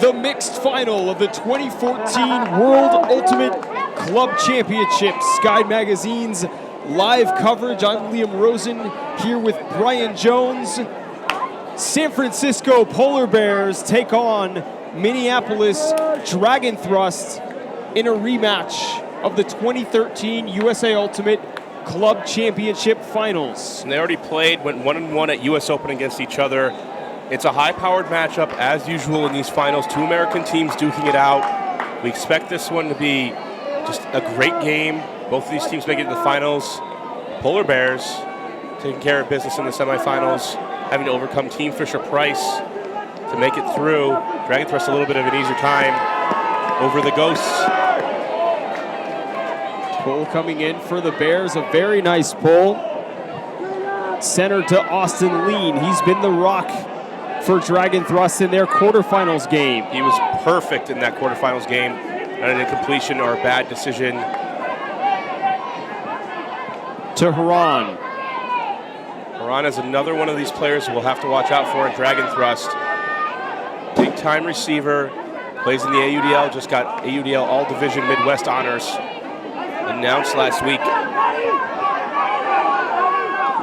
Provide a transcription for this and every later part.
the mixed final of the 2014 World Ultimate Club Championship. Sky Magazine's live coverage. I'm Liam Rosen here with Brian Jones. San Francisco Polar Bears take on Minneapolis Dragon Thrust in a rematch of the 2013 USA Ultimate Club Championship Finals. And they already played, went 1-1 at US Open against each other. It's a high-powered matchup, as usual in these finals. Two American teams duking it out. We expect this one to be just a great game. Both of these teams make it to the finals. Polar Bears taking care of business in the semifinals, having to overcome Team Fisher-Price to make it through. Dragon Thrust a little bit of an easier time over the Ghosts. Pull coming in for the Bears, a very nice pull. Center to Austin Lean. He's been the rock for Dragon Thrust in their quarterfinals game. He was perfect in that quarterfinals game. Not an incompletion or a bad decision. To Haran. Haran is another one of these players we'll have to watch out for in Dragon Thrust. Big time receiver, plays in the AUDL, just got AUDL All Division Midwest honors. Announced last week.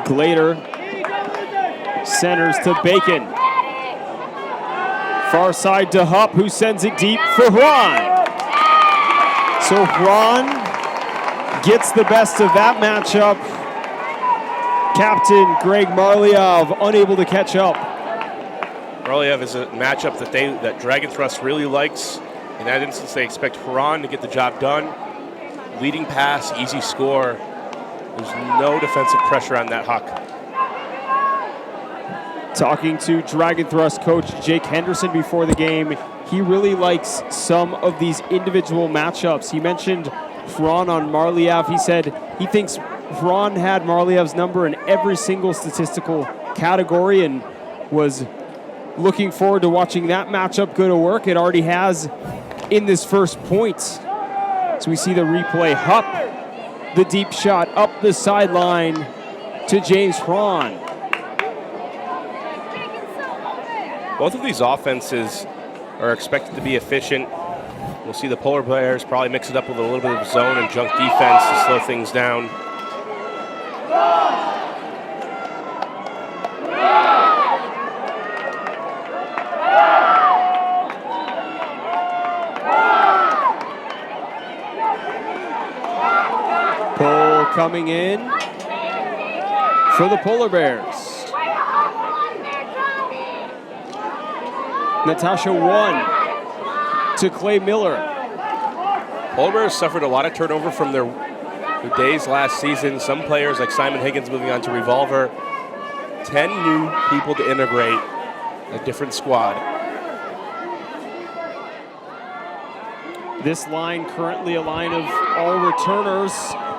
Glader centers to Bacon. Far side to Hupp, who sends it deep for Hran. So Hran gets the best of that matchup. Captain Greg Marliov unable to catch up. Marliov is a matchup that Dragon Thrust really likes. In that instance, they expect Hran to get the job done. Leading pass, easy score. There's no defensive pressure on that Huck. Talking to Dragon Thrust coach Jake Henderson before the game, he really likes some of these individual matchups. He mentioned Hran on Marliov. He said he thinks Hran had Marliov's number in every single statistical category and was looking forward to watching that matchup go to work. It already has in this first point. So we see the replay. Hupp, the deep shot up the sideline to James Hran. Both of these offenses are expected to be efficient. We'll see the Polar Bears probably mix it up with a little bit of zone and junk defense to slow things down. Pull coming in for the Polar Bears. Natasha won to Clay Miller. Polar Bears suffered a lot of turnover from their days last season. Some players like Simon Higgins moving on to Revolver. 10 new people to integrate a different squad. This line currently a line of all returners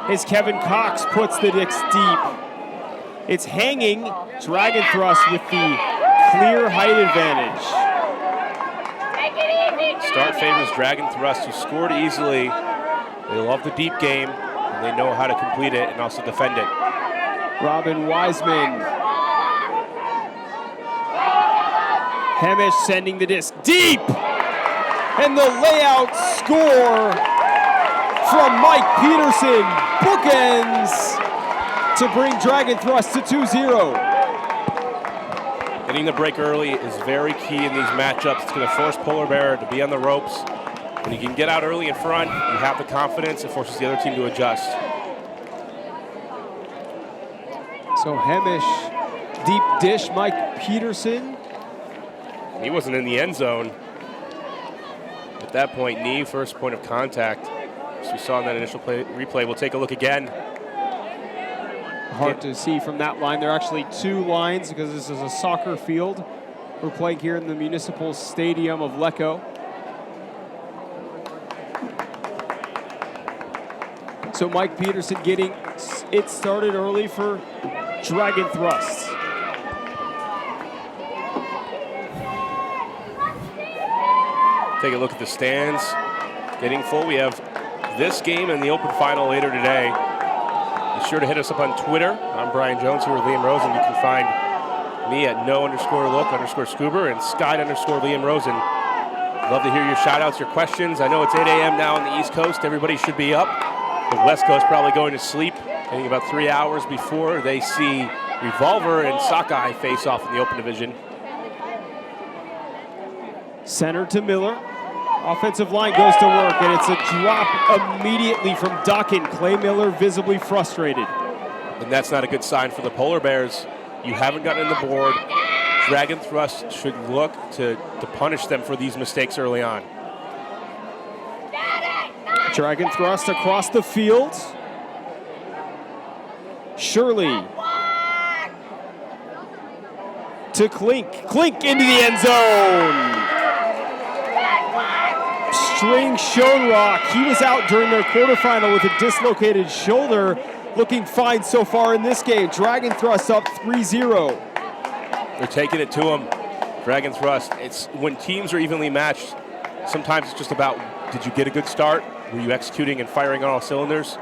as Kevin Cox puts the disc deep. It's hanging. Dragon Thrust with the clear height advantage. Start favors Dragon Thrust, who scored easily. They love the deep game, and they know how to complete it and also defend it. Robin Wiseman. Hemish sending the disc deep. And the layout score from Mike Peterson. Bookends to bring Dragon Thrust to 2-0. Getting the break early is very key in these matchups. It's going to force Polar Bear to be on the ropes. When you can get out early in front, you have the confidence. It forces the other team to adjust. So Hemish, deep dish, Mike Peterson. He wasn't in the end zone. At that point, knee, first point of contact. As we saw in that initial replay, we'll take a look again. Hard to see from that line. There are actually two lines because this is a soccer field. We're playing here in the Municipal Stadium of Lecco. So Mike Peterson getting it started early for Dragon Thrust. Take a look at the stands. Getting full. We have this game and the Open Final later today. Be sure to hit us up on Twitter. I'm Brian Jones here with Liam Rosen. You can find me at no_look_scuba and Sky_Liam Rosen Love to hear your shout-outs, your questions. I know it's 8 a.m. now on the East Coast. Everybody should be up. The West Coast probably going to sleep. I think about 3 hours before they see Revolver and Sockeye face off in the open division. Center to Miller. Offensive line goes to work, and it's a drop immediately from Duckin. Clay Miller visibly frustrated. And that's not a good sign for the Polar Bears. You haven't gotten in the board. Dragon Thrust should look to punish them for these mistakes early on. Dragon Thrust across the field. Shirley to Klink. Klink into the end zone. String Schoenrock. He was out during their quarterfinal with a dislocated shoulder. Looking fine so far in this game. Dragon Thrust up 3-0. They're taking it to him. Dragon Thrust. It's when teams are evenly matched, sometimes it's just about, did you get a good start? Were you executing and firing on all cylinders?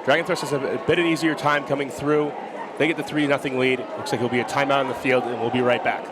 Dragon Thrust has a bit of an easier time coming through. They get the 3-0 lead. Looks like it'll be a timeout on the field, and we'll be right back.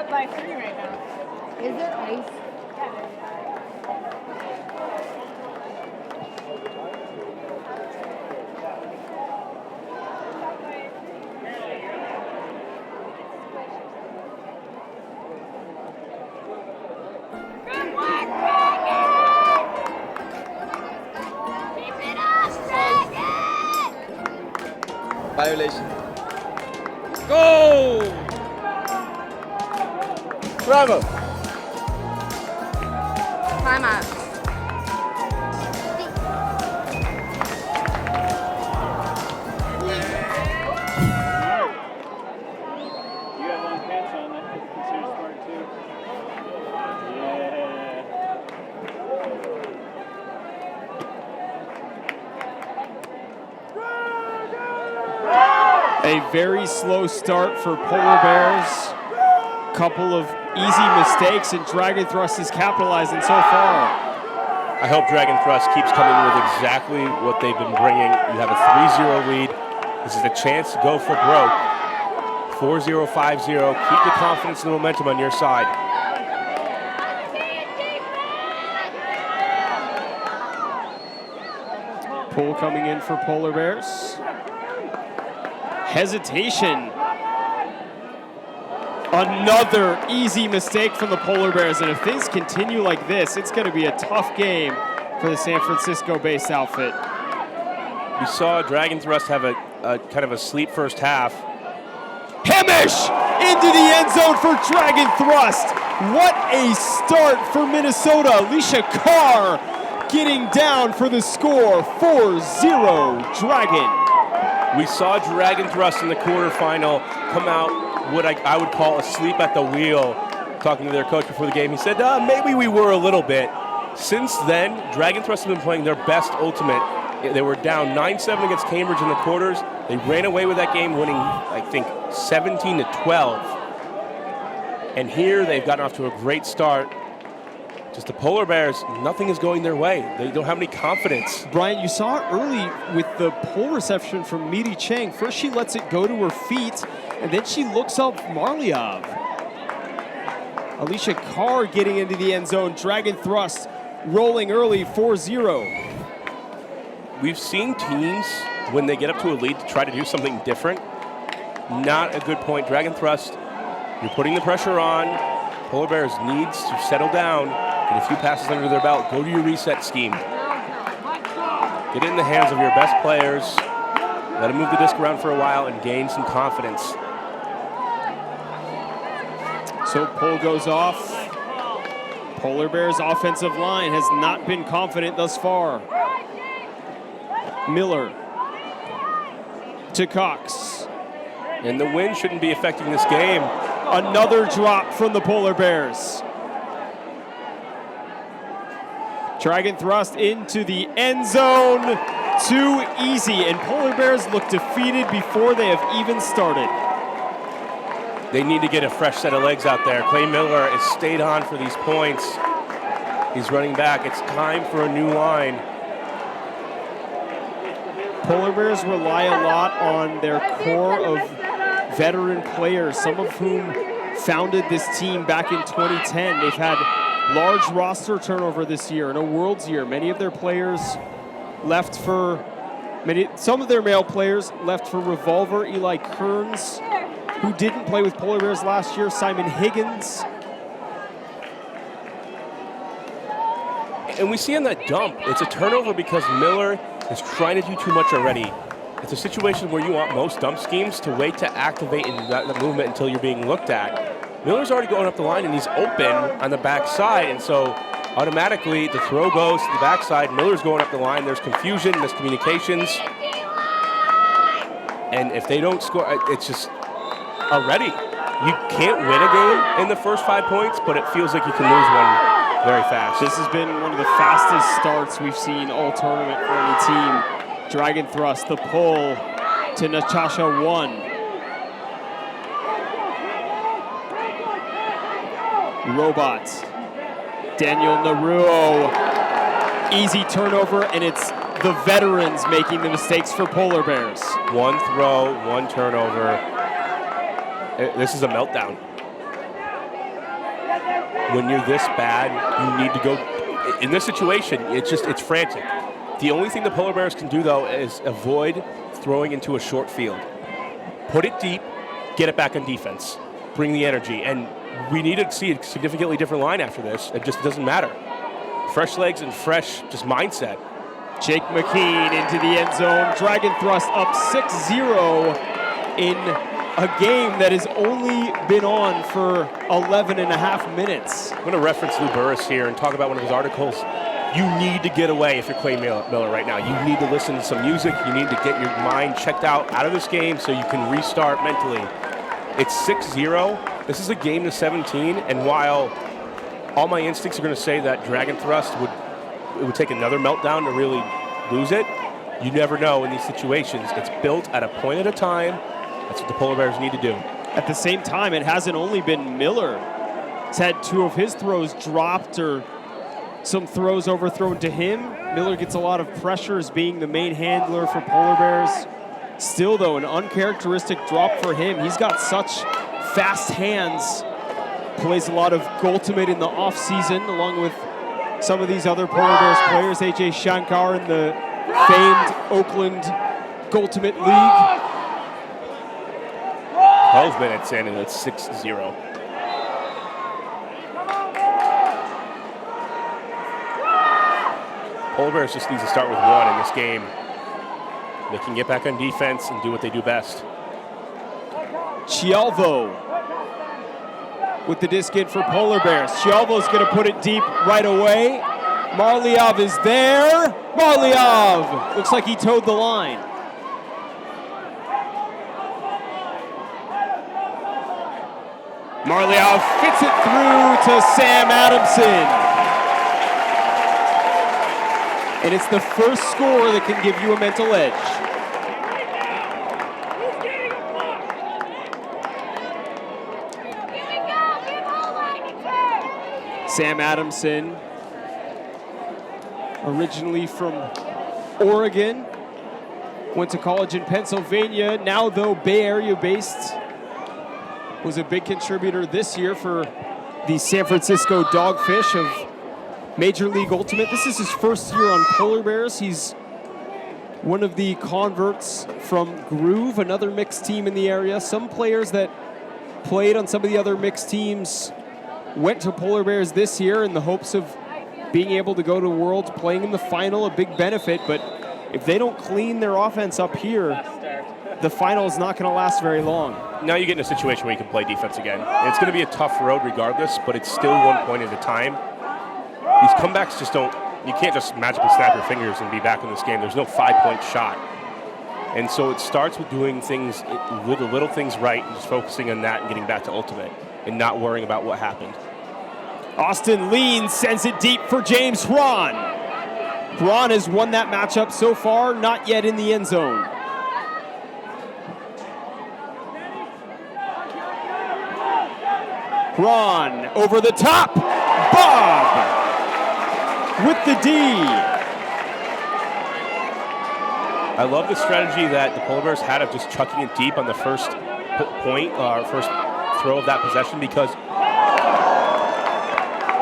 By 3 right now. Is it ice? Good work, Dragon! Keep it up, Dragon! Violation. Go! Bravo! Timeout. You have long pants on, that could be considered smart too. A very slow start for Polar Bears. Couple of easy mistakes, and Dragon Thrust is capitalizing so far. I hope Dragon Thrust keeps coming with exactly what they've been bringing. You have a 3-0 lead. This is a chance to go for broke. 4-0, 5-0. Keep the confidence and the momentum on your side. Pull coming in for Polar Bears. Hesitation. Another easy mistake from the Polar Bears, and if things continue like this, it's going to be a tough game for the San Francisco-based outfit. We saw Dragon Thrust have a kind of a sleep first half. Hemish into the end zone for Dragon Thrust. What a start for Minnesota. Alicia Carr getting down for the score. 4-0 Dragon. We saw Dragon Thrust in the quarterfinal come out what I would call asleep at the wheel. Talking to their coach before the game, he said, maybe we were a little bit. Since then, Dragon Thrust have been playing their best ultimate. They were down 9-7 against Cambridge in the quarters. They ran away with that game, winning, I think, 17-12. And here they've gotten off to a great start. Just the Polar Bears, nothing is going their way. They don't have any confidence. Brian, you saw it early with the pull reception from Miri Chang. First she lets it go to her feet, and then she looks up Marliov. Alicia Carr getting into the end zone. Dragon Thrust rolling early, 4-0. We've seen teams, when they get up to a lead, to try to do something different. Not a good point. Dragon Thrust, you're putting the pressure on. Polar Bears needs to settle down, get a few passes under their belt, go to your reset scheme. Get it in the hands of your best players, let them move the disc around for a while, and gain some confidence. So pull goes off. Polar Bears offensive line has not been confident thus far. Miller to Cox. And the wind shouldn't be affecting this game. Another drop from the Polar Bears. Dragon thrust into the end zone. Too easy, and Polar Bears look defeated before they have even started. They need to get a fresh set of legs out there. Clay Miller has stayed on for these points. He's running back. It's time for a new line. Polar Bears rely a lot on their core of veteran players, some of whom founded this team back in 2010. They've had large roster turnover this year, in a World's year. Many of their players left for, some of their male players left for Revolver. Eli Kearns, who didn't play with Polar Bears last year, Simon Higgins. And we see in that dump, it's a turnover because Miller is trying to do too much already. It's a situation where you want most dump schemes to wait to activate in that movement until you're being looked at. Miller's already going up the line and he's open on the backside, and so automatically the throw goes to the backside. Miller's going up the line. There's confusion, miscommunications. And if they don't score, it's just already. You can't win a game in the first 5 points, but it feels like you can lose one very fast. This has been one of the fastest starts we've seen all tournament for any team. Dragon thrust, the pull to Natasha 1. Robot. Daniel Naruo. Easy turnover, and it's the veterans making the mistakes for Polar Bears. One throw, one turnover. This is a meltdown. When you're this bad, you need to go. In this situation, it's frantic. The only thing the Polar Bears can do, though, is avoid throwing into a short field. Put it deep, get it back on defense, bring the energy, and we need to see a significantly different line after this. It just doesn't matter. Fresh legs and fresh just mindset. Jake McKean into the end zone. Dragon thrust up 6-0 in a game that has only been on for 11 and a half minutes. I'm going to reference Lou Burris here and talk about one of his articles. You need to get away if you're Clay Miller right now. You need to listen to some music. You need to get your mind checked out of this game so you can restart mentally. It's 6-0. This is a game to 17, and while all my instincts are going to say that Dragon thrust would take another meltdown to really lose it, you never know in these situations. It's built at a point at a time. That's what the Polar Bears need to do. At the same time, it hasn't only been Miller. He's had two of his throws dropped or some throws overthrown to him. Miller gets a lot of pressure as being the main handler for Polar Bears. Still, though, an uncharacteristic drop for him. He's got such fast hands. Plays a lot of Ultimate in the offseason, along with some of these other Polar Bears players. AJ Shankar in the famed Oakland Ultimate League. 12 minutes in, and it's 6-0. Polar Bears just needs to start with one in this game. They can get back on defense and do what they do best. Chialvo with the disc in for Polar Bears. Chialvo's going to put it deep right away. Marliov is there. Marliov looks like he towed the line. Marliov fits it through to Sam Adamson. And it's the first score that can give you a mental edge. Sam Adamson, originally from Oregon, went to college in Pennsylvania, now though Bay Area based, was a big contributor this year for the San Francisco Dogfish of Major League Ultimate. This is his first year on Polar Bears. He's one of the converts from Groove, another mixed team in the area. Some players that played on some of the other mixed teams went to Polar Bears this year in the hopes of being able to go to Worlds, playing in the final, a big benefit. But if they don't clean their offense up here, the final is not going to last very long. Now you get in a situation where you can play defense again. And it's going to be a tough road regardless, but it's still 1 point at a time. These comebacks just don't, you can't just magically snap your fingers and be back in this game. There's no 5-point shot. And so it starts with doing things, little things right, and just focusing on that and getting back to Ultimate and not worrying about what happened. Austin leans, sends it deep for James Hron. Hron has won that matchup so far, not yet in the end zone. Hron over the top. Bob with the D. I love the strategy that the Polar Bears had of just chucking it deep on the first point, first throw of that possession, because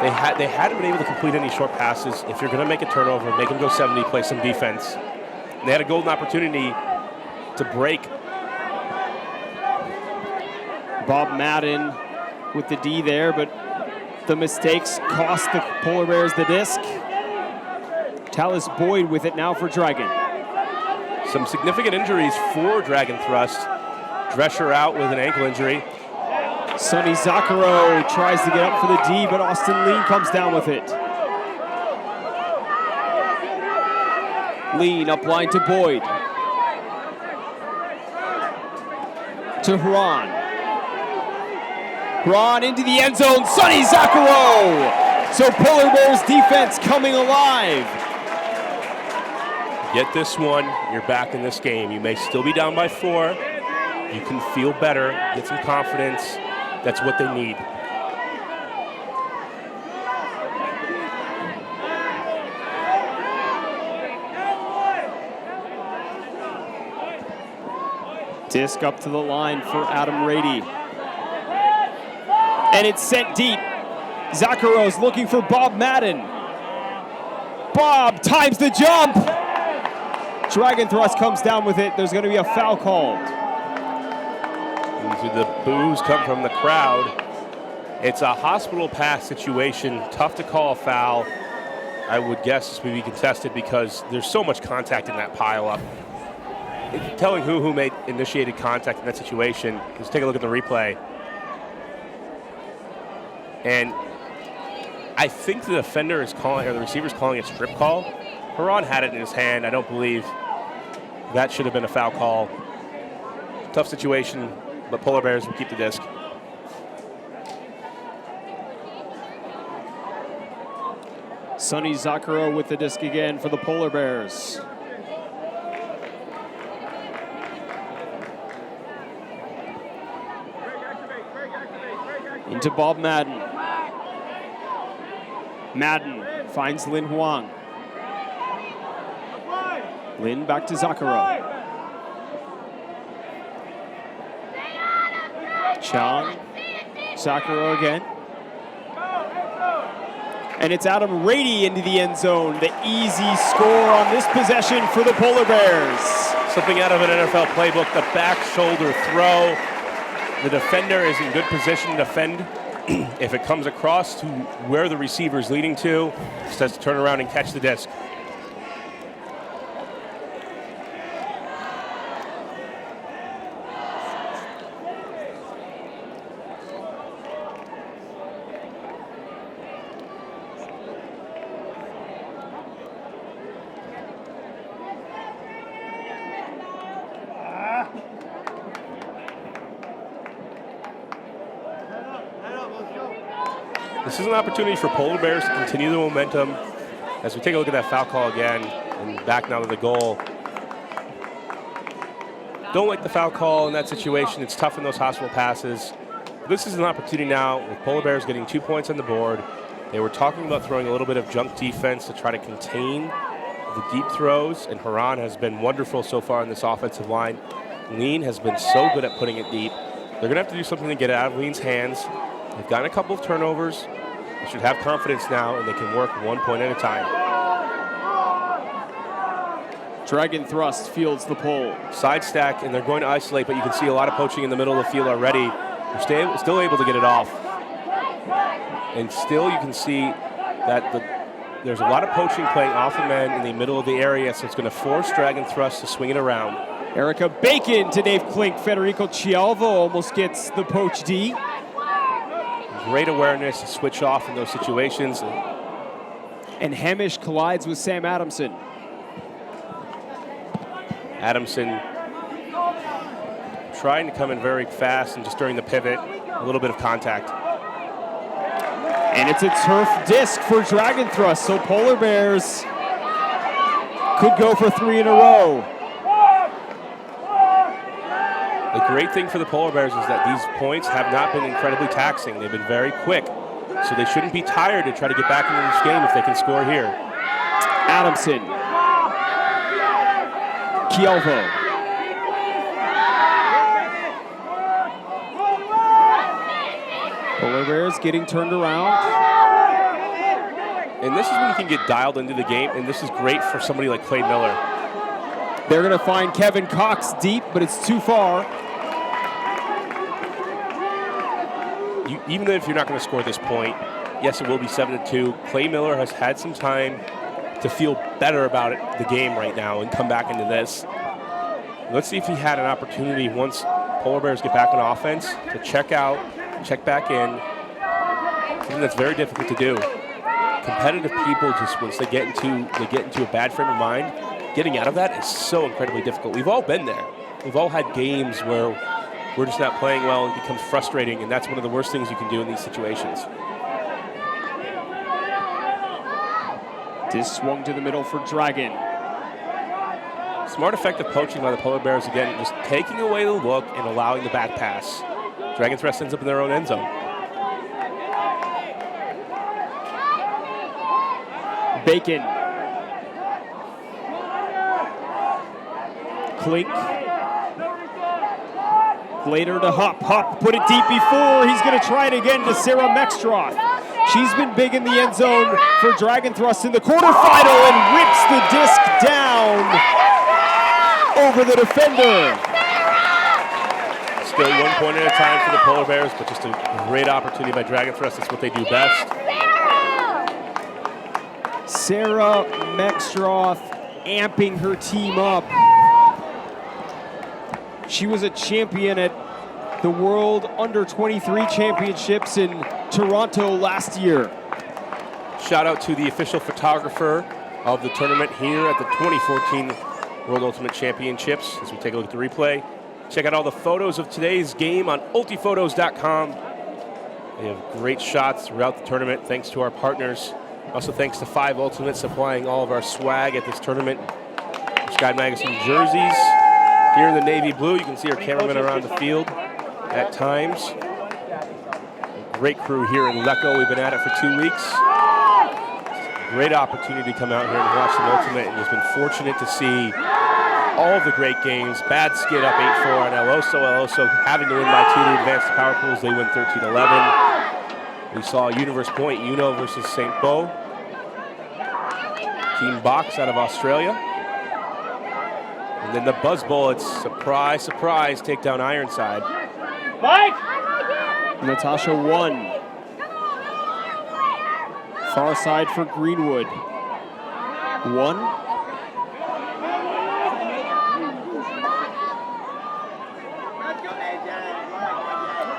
they hadn't been able to complete any short passes. If you're going to make a turnover, make them go 70, play some defense. And they had a golden opportunity to break. Bob Madden with the D there, but the mistakes cost the Polar Bears the disc. Tallis Boyd with it now for Dragon. Some significant injuries for Dragon Thrust. Drescher out with an ankle injury. Sonny Zaccaro tries to get up for the D, but Austin Lean comes down with it. Lean up line to Boyd. To Hron. Hron into the end zone. Sonny Zaccaro! So Polar Bears defense coming alive. Get this one, you're back in this game. You may still be down by 4. You can feel better, get some confidence. That's what they need. Disc up to the line for Adam Rady. And it's sent deep. Zaccaro's looking for Bob Madden. Bob times the jump. Dragon Thrust comes down with it. There's going to be a foul called. The boos come from the crowd. It's a hospital pass situation. Tough to call a foul. I would guess this would be contested because there's so much contact in that pileup. Telling who initiated contact in that situation. Let's take a look at the replay. And I think the defender is calling, or the receiver's calling it strip call. Hron had it in his hand. I don't believe that should have been a foul call. Tough situation, but Polar Bears will keep the disc. Sonny Zaccaro with the disc again for the Polar Bears. Into Bob Madden. Madden finds Lin Huang. Lin back to Zaccaro. Chong. Zaccaro again. And it's Adam Rady into the end zone. The easy score on this possession for the Polar Bears. Something out of an NFL playbook, the back shoulder throw. The defender is in good position to defend. If it comes across to where the receiver is leading to, just has to turn around and catch the disc. This is an opportunity for Polar Bears to continue the momentum as we take a look at that foul call again and back now to the goal. Don't like the foul call in that situation. It's tough in those hospital passes. This is an opportunity now with Polar Bears getting 2 points on the board. They were talking about throwing a little bit of junk defense to try to contain the deep throws, and Hron has been wonderful so far in this offensive line. Lean has been so good at putting it deep. They're going to have to do something to get it out of Lean's hands. They've gotten a couple of turnovers. They should have confidence now, and they can work 1 point at a time. Dragon Thrust fields the pole. Side stack, and they're going to isolate, but you can see a lot of poaching in the middle of the field already. They're still able to get it off. And still you can see that there's a lot of poaching playing off the men in the middle of the area, so it's going to force Dragon Thrust to swing it around. Erica Bacon to Dave Klink. Federico Chialvo almost gets the poach D. Great awareness to switch off in those situations. And Hamish collides with Sam Adamson. Adamson trying to come in very fast, and just during the pivot, a little bit of contact. And it's a turf disc for Dragon Thrust, so Polar Bears could go for 3 in a row. The great thing for the Polar Bears is that these points have not been incredibly taxing. They've been very quick, so they shouldn't be tired to try to get back into this game if they can score here. Adamson. Kielvo. Polar Bears getting turned around. And this is when you can get dialed into the game, and this is great for somebody like Clay Miller. They're going to find Kevin Cox deep, but it's too far. Even if you're not going to score this point, yes, it will be 7-2. Clay Miller has had some time to feel better about the game right now and come back into this. Let's see if he had an opportunity once Polar Bears get back on offense to check out, check back in. Something that's very difficult to do. Competitive people, just once they get into a bad frame of mind, getting out of that is so incredibly difficult. We've all been there. We've all had games where we're just not playing well and it becomes frustrating, and that's one of the worst things you can do in these situations. Disc swung to the middle for Dragon. Smart, effective poaching by the Polar Bears again, just taking away the look and allowing the back pass. Dragon Thrust ends up in their own end zone. Bacon. Klink. Glader to Hupp. Hupp put it deep before. He's going to try it again to Sarah Mextroth. She's been big in the end zone for Dragon Thrust in the quarterfinal and whips the disc down over the defender. Still 1 point at a time for the Polar Bears, but just a great opportunity by Dragon Thrust. That's what they do best. Sarah Mextroth amping her team up. She was a champion at the World Under-23 Championships in Toronto last year. Shout out to the official photographer of the tournament here at the 2014 World Ultimate Championships. As we take a look at the replay, check out all the photos of today's game on ultiphotos.com. They have great shots throughout the tournament, thanks to our partners. Also thanks to 5 Ultimate supplying all of our swag at this tournament. Sky Magazine jerseys. Here in the navy blue, you can see our cameramen around the field at times. A great crew here in Lecco. We've been at it for 2 weeks. Great opportunity to come out here and watch some Ultimate, and has been fortunate to see all of the great games. Bad skid up 8-4 on El Oso having to win by 2 to advance to power pools. They win 13-11. We saw Universe Point Uno versus St. Beau. Team Box out of Australia. And then the Buzz Bullets, surprise, surprise, take down Ironside. Mike! Natasha 1. Far side for Greenwood. 1.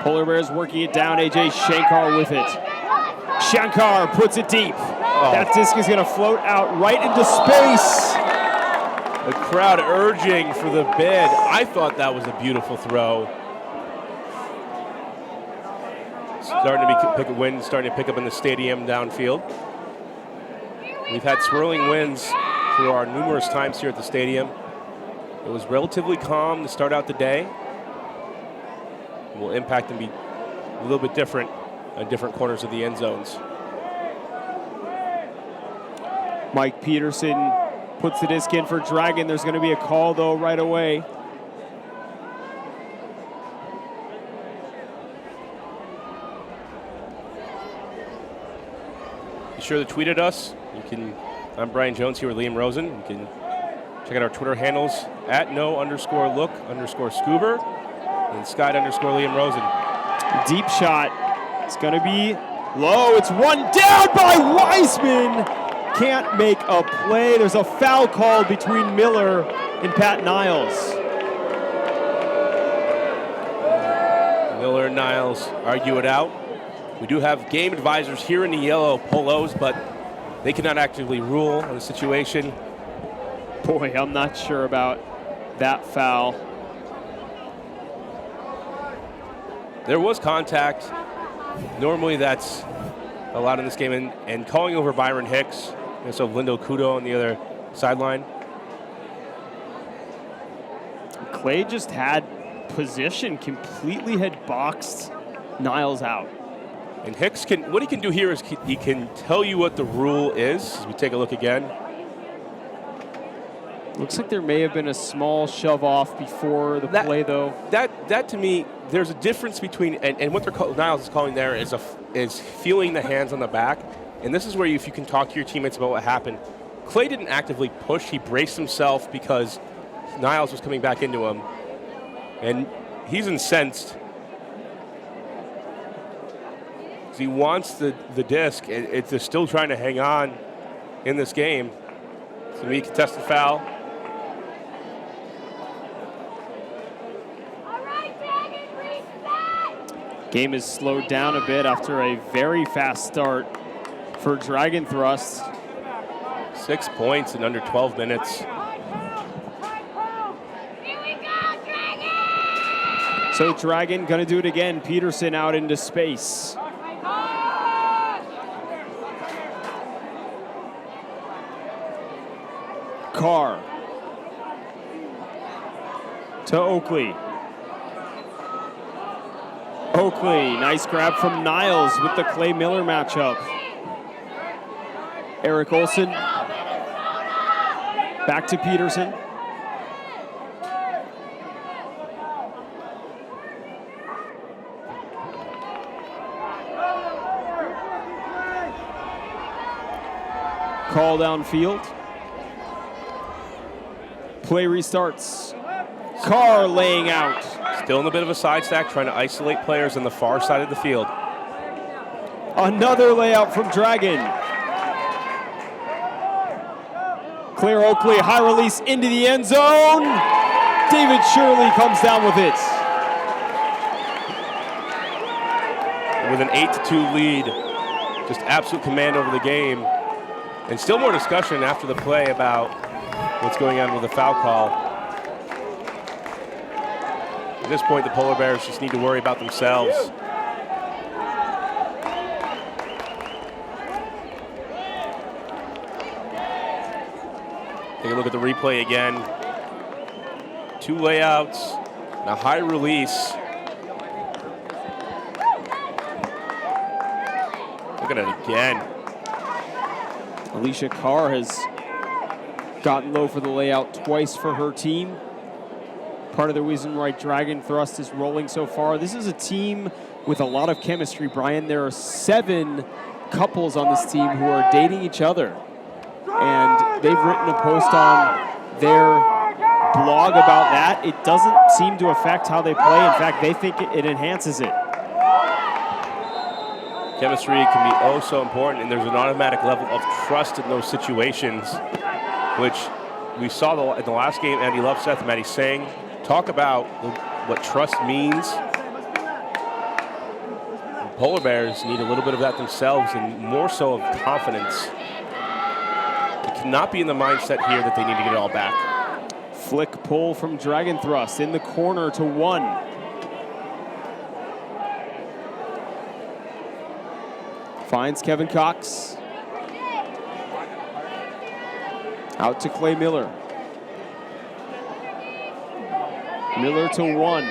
Polar Bears working it down. AJ Shankar with it. Shankar puts it deep. That disc is going to float out right into space. The crowd urging for the bid. I thought that was a beautiful throw. Starting to pick up in the stadium downfield. We've had swirling winds through our numerous times here at the stadium. It was relatively calm to start out the day. It will impact and be a little bit different on different corners of the end zones. Mike Peterson puts the disc in for Dragon. There's going to be a call, though, right away. Be sure to tweet at us. I'm Brian Jones here with Liam Rosen. You can check out our Twitter handles at @no_look_scuba and Sky_Liam Rosen. Deep shot. It's going to be low. It's run down by Wiseman. Can't make a play. There's a foul called between Miller and Pat Niles. Miller and Niles argue it out. We do have game advisors here in the yellow polos, but they cannot actively rule on the situation. Boy, I'm not sure about that foul. There was contact. Normally that's a lot in this game, and calling over Byron Hicks. And so Lindo Kudo on the other sideline. Clay just had position, completely had boxed Niles out. And Hicks what he can do here is he can tell you what the rule is. As we take a look again. Looks like there may have been a small shove off before the play, though. That to me, there's a difference between and what Niles is calling there is feeling the hands on the back, and this is where if you can talk to your teammates about what happened. Clay didn't actively push; he braced himself because Niles was coming back into him, and he's incensed. He wants the disc. It's still trying to hang on in this game. It's going to be a contested foul. Game is slowed down a bit after a very fast start for Dragon Thrust. 6 points in under 12 minutes. So Dragon going to do it again. Peterson out into space. Carr to Oakley. Oakley, nice grab from Niles with the Clay Miller matchup. Eric Olson back to Peterson. Call downfield. Play restarts. Carr laying out. Still in a bit of a side stack, trying to isolate players on the far side of the field. Another layout from Dragon. Claire Oakley, high release into the end zone. David Shirley comes down with it. With an 8-2 lead, just absolute command over the game. And still more discussion after the play about what's going on with the foul call. At this point, the Polar Bears just need to worry about themselves. Take a look at the replay again. 2 layouts, and a high release. Look at it again. Alicia Carr has gotten low for the layout twice for her team. Part of the reason why Dragon Thrust is rolling so far. This is a team with a lot of chemistry, Brian. There are 7 couples on this team who are dating each other. And they've written a post on their blog about that. It doesn't seem to affect how they play. In fact, they think it enhances it. Chemistry can be oh so important, and there's an automatic level of trust in those situations, which we saw in the last game. Andy Loveseth, Maddie Sang talk about what trust means. The Polar Bears need a little bit of that themselves, and more so of confidence. They cannot be in the mindset here that they need to get it all back. Flick pull from Dragon Thrust in the corner to 1. Finds Kevin Cox. Out to Clay Miller. Miller to 1.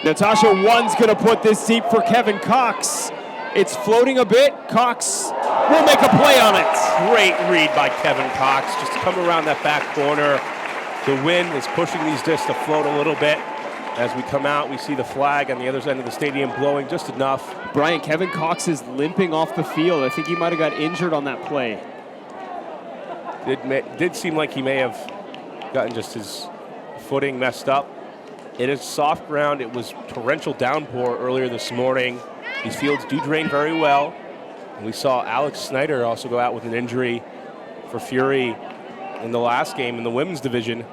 Natasha 1's going to put this deep for Kevin Cox. It's floating a bit. Cox will make a play on it. Great read by Kevin Cox. Just to come around that back corner. The wind is pushing these discs to float a little bit. As we come out, we see the flag on the other end of the stadium blowing just enough. Brian, Kevin Cox is limping off the field. I think he might have got injured on that play. It did seem like he may have gotten just his footing messed up. It is soft ground. It was torrential downpour earlier this morning. These fields do drain very well. And we saw Alex Snyder also go out with an injury for Fury in the last game in the women's division.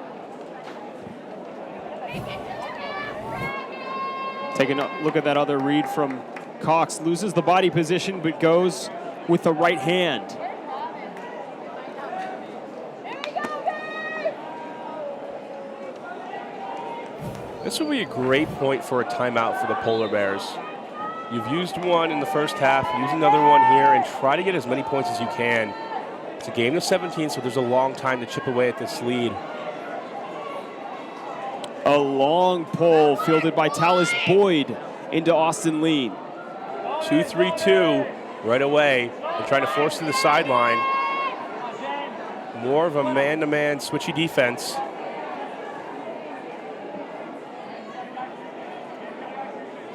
Taking a look at that other read from Cox. Loses the body position, but goes with the right hand. This would be a great point for a timeout for the Polar Bears. You've used one in the first half, use another one here, and try to get as many points as you can. It's a game of 17, so there's a long time to chip away at this lead. A long pull fielded by Tallis Boyd into Austin Lean. 2-3-2 right away, and trying to force to the sideline. More of a man-to-man switchy defense.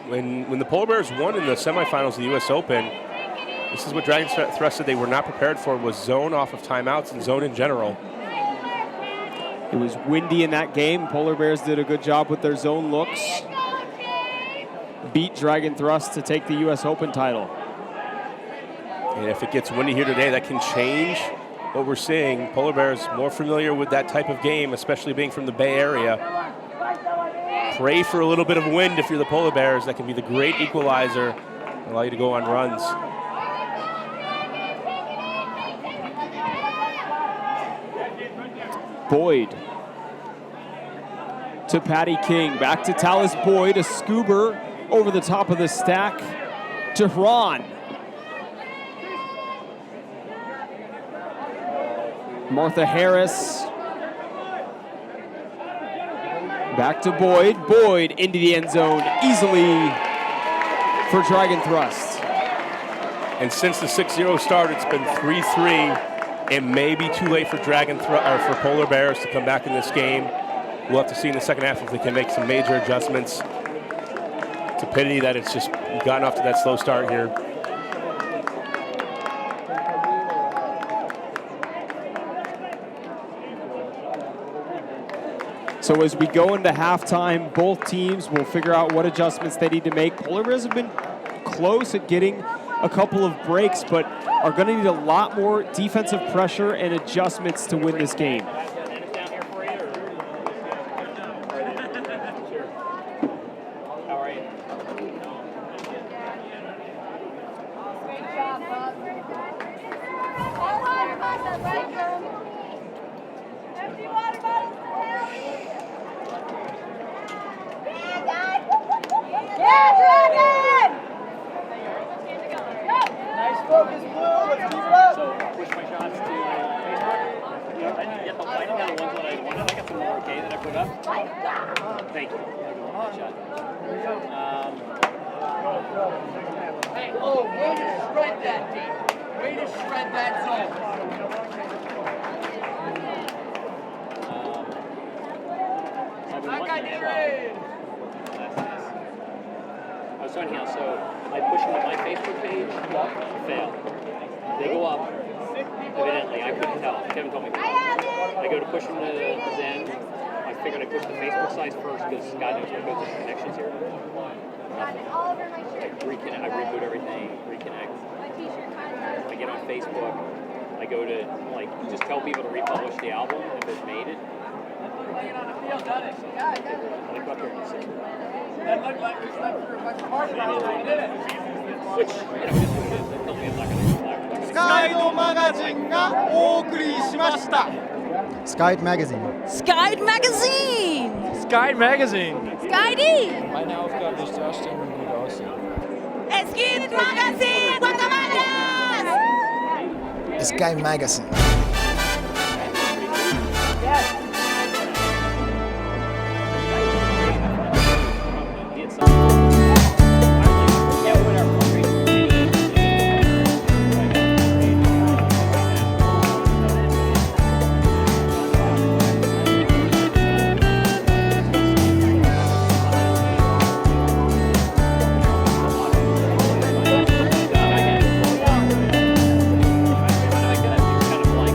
When the Polar Bears won in the semifinals of the U.S. Open, this is what Dragon Thrust said they were not prepared for, was zone off of timeouts and zone in general. It was windy in that game. Polar Bears did a good job with their zone looks. Beat Dragon Thrust to take the U.S. Open title. And if it gets windy here today, that can change what we're seeing. Polar Bears more familiar with that type of game, especially being from the Bay Area. Pray for a little bit of wind if you're the Polar Bears. That can be the great equalizer, allow you to go on runs. Boyd to Patty King. Back to Tallis Boyd. A scuba over the top of the stack to Hran. Martha Harris. Back to Boyd. Boyd into the end zone easily for Dragon Thrust. And since the 6-0 start, it's been 3-3. It may be too late for for Polar Bears to come back in this game. We'll have to see in the second half if they can make some major adjustments. It's a pity that it's just gotten off to that slow start here. So as we go into halftime, both teams will figure out what adjustments they need to make. Polar Bears have been close at getting a couple of breaks, but are going to need a lot more defensive pressure and adjustments to win this game. Skyd Magazine. Skyd Magazine! Skyd Magazine. Skydy! Meine Aufgabe ist darstellen und gut aussehen. Skyd Magazine! Guatemala! Skyd Magazine. Kind of like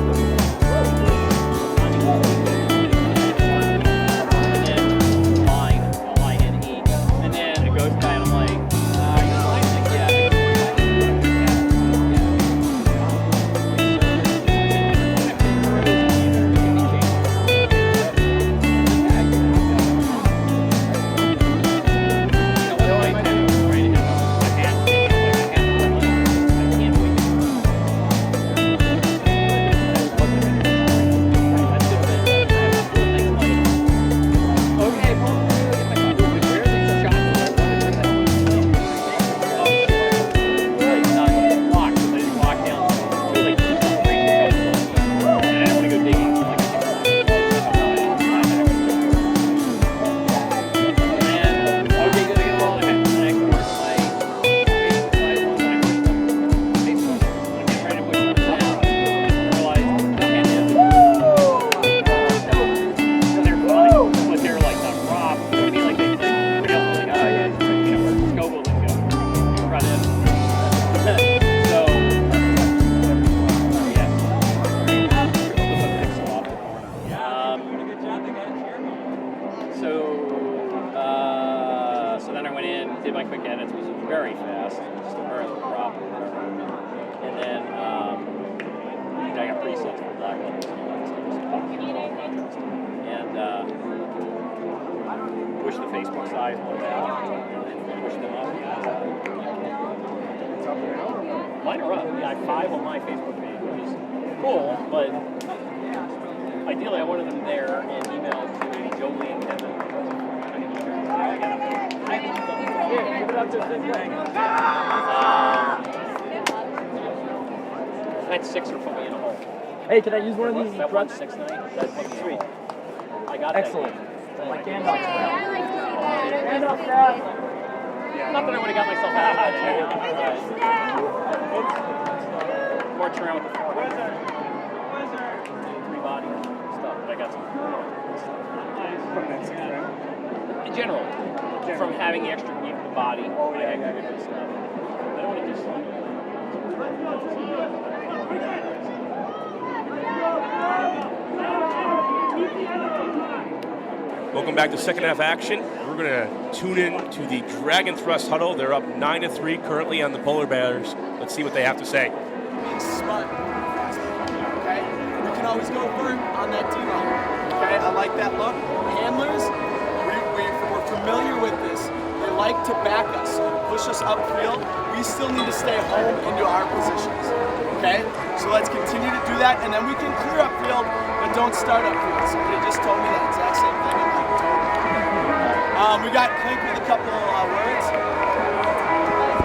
did my quick edits, which was very fast, just a very little crop or whatever. And then I got presets for black levels and push the Facebook size one down and then push them up. Mine are up. Yeah, I have 5 on my Facebook page, which is cool, but ideally I wanted them there and emailed to Jolie and Kevin. Yeah, give it up to the thing. That 6 or put me in a hole. Hey, can I use one of these? That 169. That's sweet. I got excellent. That. Like I like to see that. Not that I would have got myself out of it. More trim with the 3 body stuff, but I got some in general, from having the extra meat in the body, I have good stuff. I don't want to just. Welcome back to second half action. We're going to tune in to the Dragon Thrust huddle. They're up 9-3 currently on the Polar Bears. Let's see what they have to say. Being smart. Okay? We can always go for it on that D-line. Okay? I like that look. Handlers, we're familiar with this. They like to back us, push us upfield. We still need to stay home into our positions. Okay? So let's continue to do that, and then we can clear upfield, but don't start upfield. Somebody just told me that exact same thing. I'm like, we got Clink with a couple words.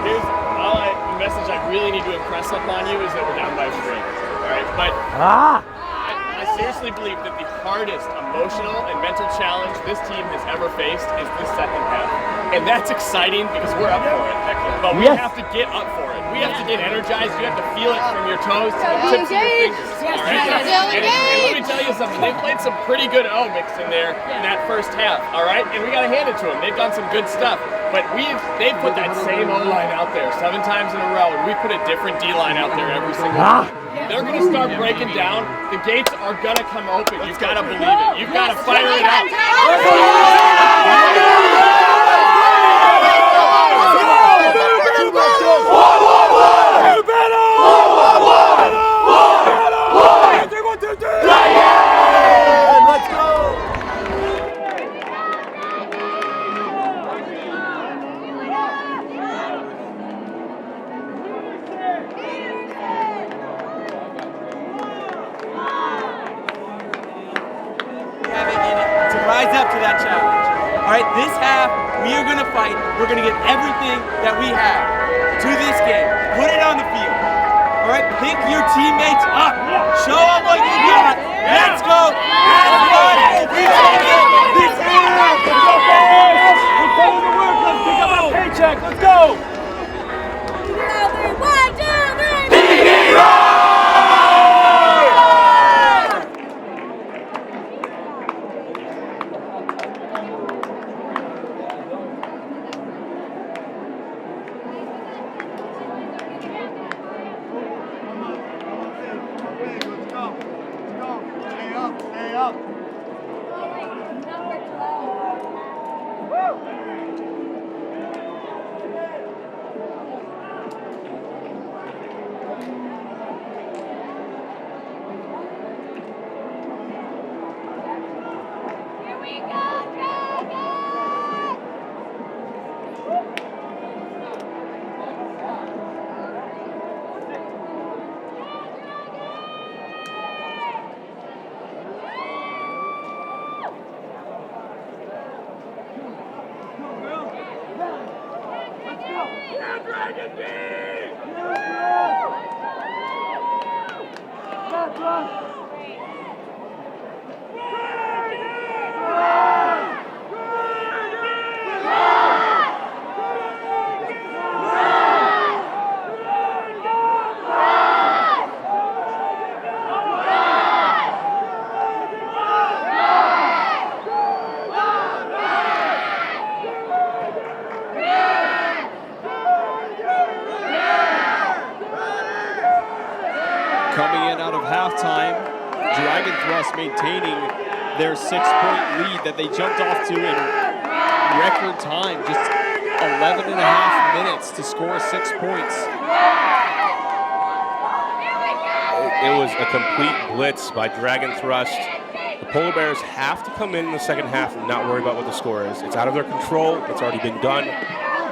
Here's the message I really need to impress upon you is that we're down by 3. All right, but I seriously believe that the hardest emotional and mental challenge this team has ever faced is this second half. And that's exciting because we're up for it. But we have to get up for it. We have to get energized. You have to feel it from your toes to the tips of your fingers. All right? And let me tell you something. They played some pretty good O mix in there in that first half. All right? And we got to hand it to them. They've done some good stuff. But they've put that same O-line out there 7 times in a row. And we put a different D-line out there every single time. They're going to start breaking down. The gates are going to come open. You've got to believe it. You've got to fire it up. Let's go! Have it in it to rise up to that challenge. All right, this half, we are going to fight. We're going to get everything that we have to this game. Put it on the field. All right, pick your teammates up. Show them what you got. Let's go. Everybody. We take it. This half. Let's go, Bears. We put in the work. Let's pick up our paycheck. Let's go. 1, 2, 3. Coming in out of halftime, Dragon Thrust maintaining their 6-point lead that they jumped off to in record time. Just 11 and a half minutes to score 6 points. It was a complete blitz by Dragon Thrust. The Polar Bears have to come in the second half and not worry about what the score is. It's out of their control. It's already been done.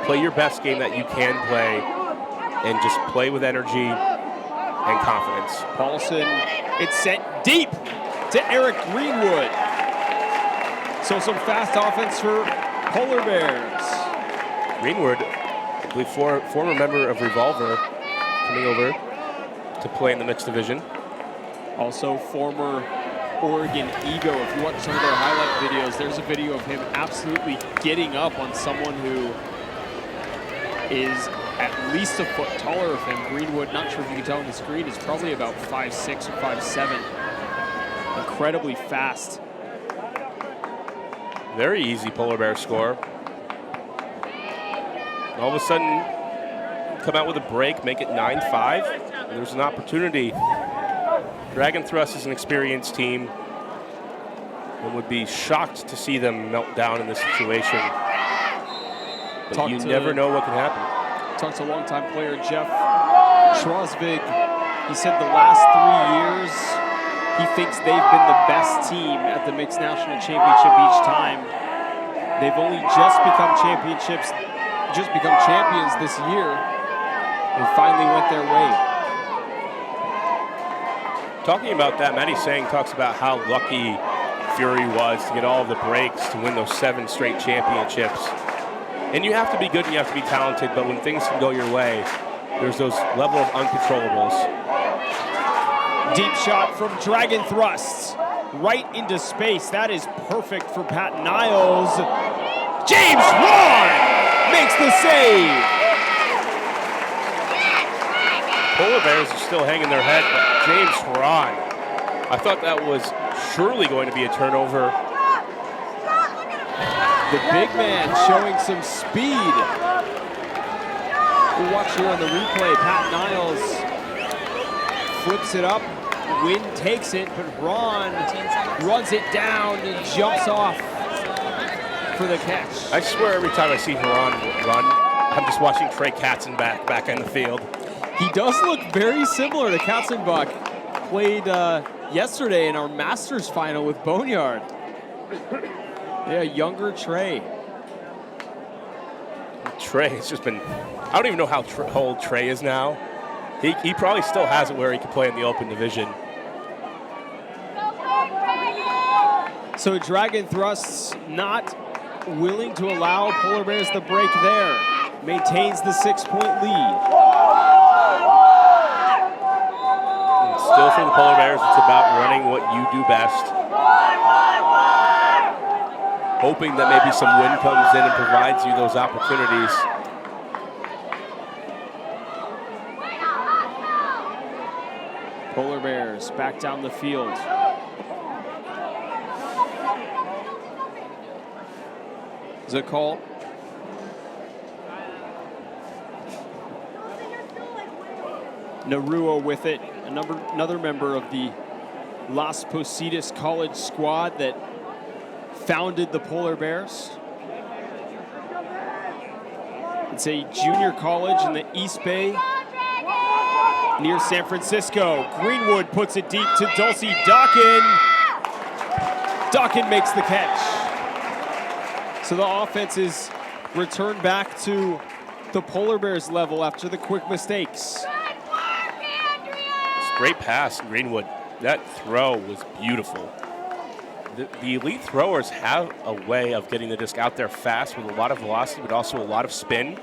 Play your best game that you can play and just play with energy and confidence. Paulson, it's sent deep to Eric Greenwood. So some fast offense for Polar Bears. Greenwood, I believe former member of Revolver, coming over to play in the mixed division. Also former Oregon Ego. If you watch some of their highlight videos, there's a video of him absolutely getting up on someone who is at least a foot taller of him. Greenwood, not sure if you can tell on the screen, is probably about 5'6" or 5'7". Incredibly fast. Very easy Polar Bear score. All of a sudden, come out with a break, make it 9-5. There's an opportunity. Dragon Thrust is an experienced team and would be shocked to see them melt down in this situation. But you never know what can happen. Talked to longtime player Jeff Trosvig. He said the last 3 years, he thinks they've been the best team at the Mixed National Championship each time. They've only just become champions this year and finally went their way. Talking about that, Matty Sang talks about how lucky Fury was to get all of the breaks to win those 7 straight championships. And you have to be good and you have to be talented, but when things can go your way, there's those level of uncontrollables. Deep shot from Dragon Thrust, right into space. That is perfect for Pat Niles. James Ron makes the save. Polar Bears are still hanging their head, but James Ron, I thought that was surely going to be a turnover. The big man showing some speed. We'll watch here on the replay. Pat Niles flips it up. Wynn takes it, but Ron runs it down and jumps off for the catch. I swear every time I see Ron run, I'm just watching Trey Katzenbach back in the field. He does look very similar to Katzenbach. Played yesterday in our Masters final with Boneyard. Yeah, younger Trey. Trey has just been, I don't even know how old Trey is now. He probably still has it where he can play in the open division. So Dragon Thrust's not willing to allow Polar Bears the break there. Maintains the 6-point lead. And still for the Polar Bears, it's about running what you do best. Hoping that maybe some wind comes in and provides you those opportunities. Polar Bears back down the field. Is it a call? Naruo with it, another member of the Las Positas College squad that founded the Polar Bears. It's a junior college in the East Bay near San Francisco. Greenwood puts it deep to Dulcie Dawkin. Dawkin makes the catch. So the offense is returned back to the Polar Bears level after the quick mistakes. Great pass, Greenwood. That throw was beautiful. The elite throwers have a way of getting the disc out there fast with a lot of velocity, but also a lot of spin.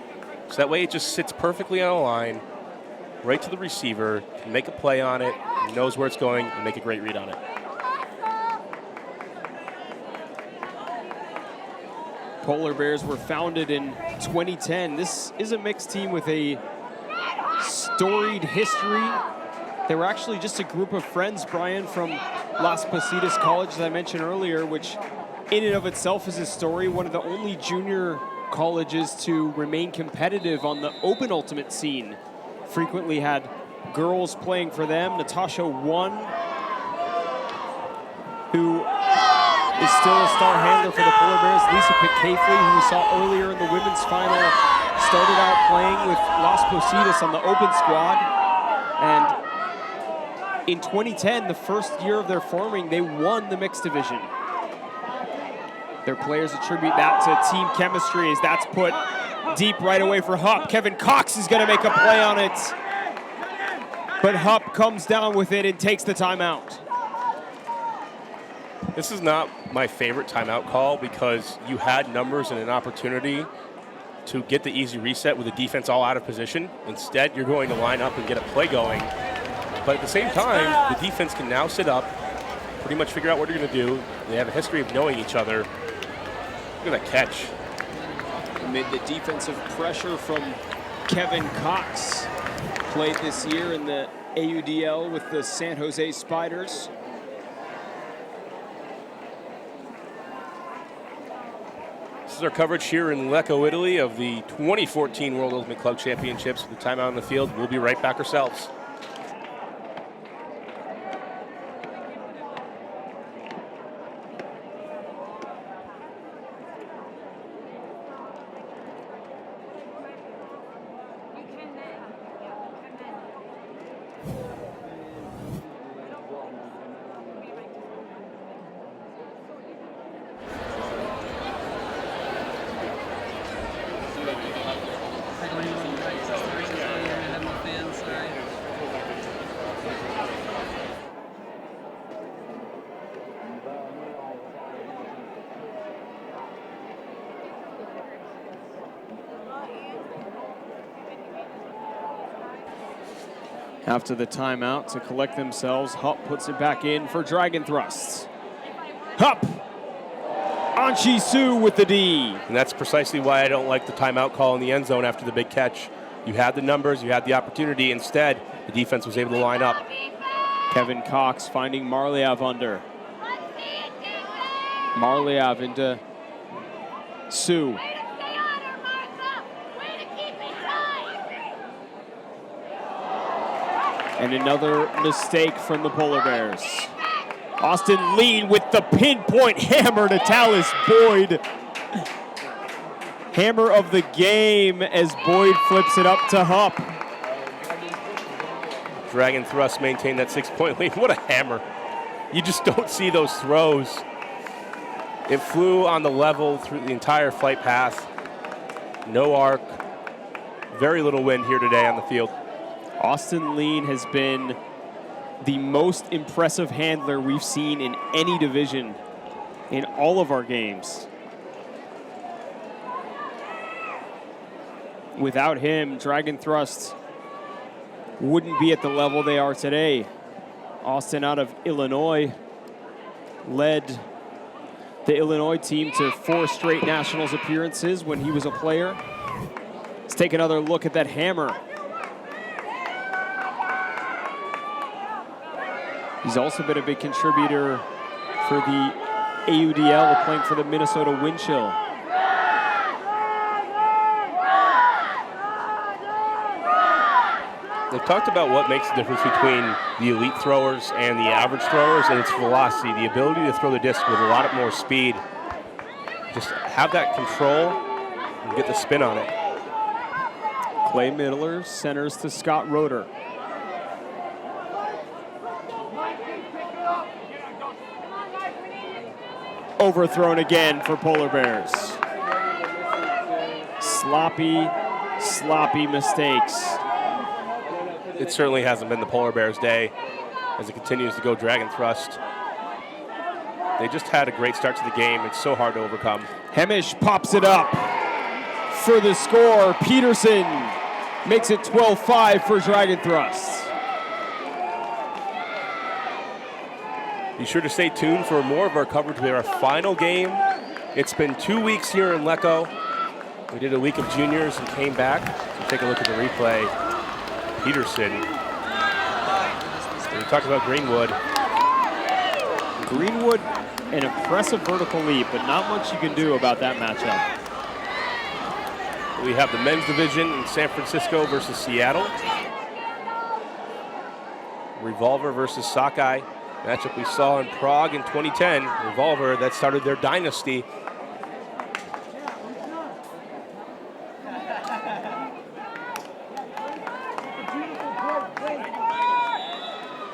So that way it just sits perfectly on a line, right to the receiver, can make a play on it, knows where it's going, and make a great read on it. Polar Bears were founded in 2010. This is a mixed team with a storied history. They were actually just a group of friends, Brian, from Las Positas College, as I mentioned earlier, which in and of itself is a story. One of the only junior colleges to remain competitive on the open ultimate scene. Frequently had girls playing for them. Natasha won, who is still a star handler for the Polar Bears. Lisa Pitt-Caifley, who we saw earlier in the women's final, started out playing with Las Positas on the open squad. And in 2010, the first year of their forming, they won the mixed division. Their players attribute that to team chemistry, as that's put deep right away for Hupp. Kevin Cox is going to make a play on it, but Hupp comes down with it and takes the timeout. This is not my favorite timeout call because you had numbers and an opportunity to get the easy reset with the defense all out of position. Instead, you're going to line up and get a play going. But at the same time, the defense can now sit up, pretty much figure out what they're going to do. They have a history of knowing each other. Look at that catch. Amid the defensive pressure from Kevin Cox, played this year in the AUDL with the San Jose Spiders. This is our coverage here in Lecco, Italy of the 2014 World Ultimate Club Championships with the timeout on the field. We'll be right back ourselves. After the timeout to collect themselves, Hupp puts it back in for Dragon Thrusts. Hupp! Anchi Su with the D. And that's precisely why I don't like the timeout call in the end zone after the big catch. You had the numbers, you had the opportunity. Instead, the defense was able to line up. Kevin Cox finding Marliav under. Marliav into Su. And another mistake from the Polar Bears. Austin Lean with the pinpoint hammer to Tallis Boyd. Hammer of the game as Boyd flips it up to Hupp. Dragon Thrust maintained that 6-point lead. What a hammer. You just don't see those throws. It flew on the level through the entire flight path. No arc. Very little wind here today on the field. Austin Lean has been the most impressive handler we've seen in any division in all of our games. Without him, Dragon Thrust wouldn't be at the level they are today. Austin out of Illinois led the Illinois team to 4 straight nationals appearances when he was a player. Let's take another look at that hammer. He's also been a big contributor for the AUDL, playing for the Minnesota Wind Chill. They've talked about what makes the difference between the elite throwers and the average throwers, and it's velocity, the ability to throw the disc with a lot more speed. Just have that control and get the spin on it. Clay Miller centers to Scott Roeder. Overthrown again for Polar Bears. Sloppy mistakes. It certainly hasn't been the Polar Bears' day as it continues to go Dragon Thrust. They just had a great start to the game. It's so hard to overcome. Hemish pops it up for the score. Peterson makes it 12-5 for Dragon Thrust. Be sure to stay tuned for more of our coverage of our final game. It's been 2 weeks here in Lecco. We did a week of juniors and came back. So take a look at the replay. Peterson. We talked about Greenwood. Greenwood, an impressive vertical leap, but not much you can do about that matchup. We have the men's division in San Francisco versus Seattle. Revolver versus Sockeye. Matchup we saw in Prague in 2010, Revolver, that started their dynasty.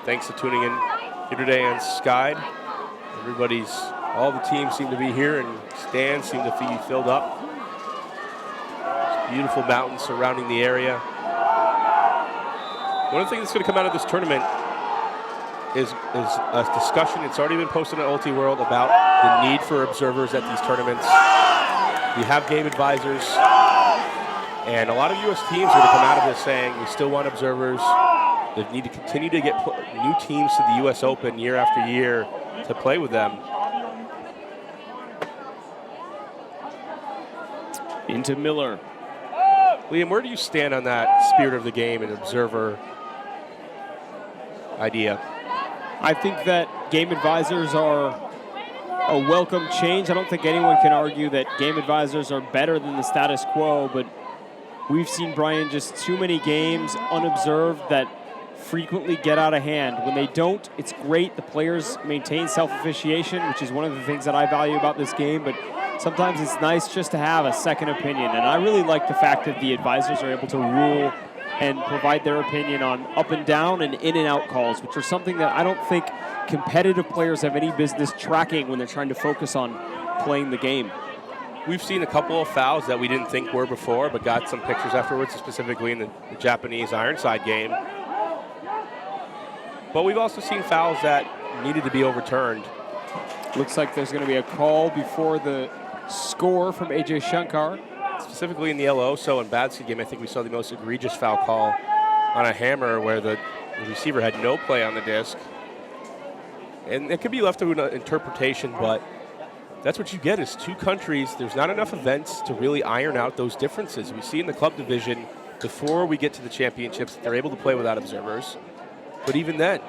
Thanks for tuning in here today on Sky. All the teams seem to be here, and stands seem to be filled up. Beautiful mountains surrounding the area. One of the things that's going to come out of this tournament is a discussion. It's already been posted on Ulti World about the need for observers at these tournaments. We have game advisors, and a lot of U.S. teams are going to come out of this saying we still want observers. They need to continue to get new teams to the U.S. Open year after year to play with them. Into Miller. Liam, where do you stand on that spirit of the game and observer idea? I think that game advisors are a welcome change. I don't think anyone can argue that game advisors are better than the status quo, but we've seen, Brian, just too many games unobserved that frequently get out of hand. When they don't, it's great. The players maintain self-officiation, which is one of the things that I value about this game, but sometimes it's nice just to have a second opinion. And I really like the fact that the advisors are able to rule and provide their opinion on up and down and in and out calls, which are something that I don't think competitive players have any business tracking when they're trying to focus on playing the game. We've seen a couple of fouls that we didn't think were before, but got some pictures afterwards, specifically in the Japanese Ironside game. But we've also seen fouls that needed to be overturned. Looks like there's going to be a call before the score from AJ Shankar. Specifically in the LO, in Badski game, I think we saw the most egregious foul call on a hammer where the receiver had no play on the disc. And it can be left to an interpretation, but that's what you get is two countries. There's not enough events to really iron out those differences. We see in the club division, before we get to the championships, they're able to play without observers. But even then.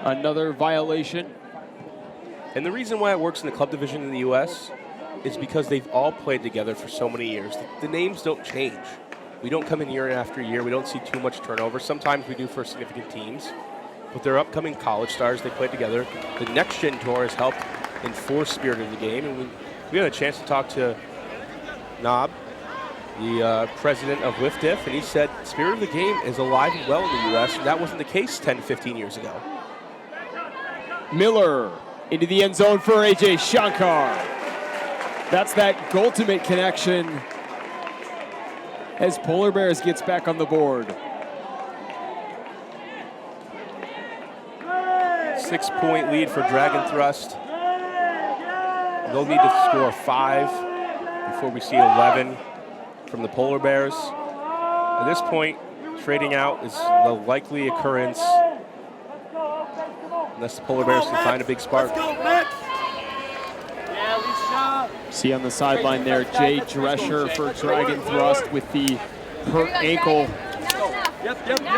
Another violation. And the reason why it works in the club division in the U.S. is because they've all played together for so many years. The names don't change. We don't come in year after year. We don't see too much turnover. Sometimes we do for significant teams. But they're upcoming college stars. They played together. The Next Gen Tour has helped enforce spirit of the game. And we had a chance to talk to Nob, the president of WIFDIF, and he said spirit of the game is alive and well in the U.S., and that wasn't the case 10 to 15 years ago. Miller into the end zone for AJ Shankar. That's that ultimate connection as Polar Bears gets back on the board. 6-point lead for Dragon Thrust. They'll need to score 5 before we see 11 from the Polar Bears. At this point, trading out is the likely occurrence unless the Polar Bears can find a big spark. See on the sideline there, Jay Drescher for Dragon Thrust with the hurt ankle.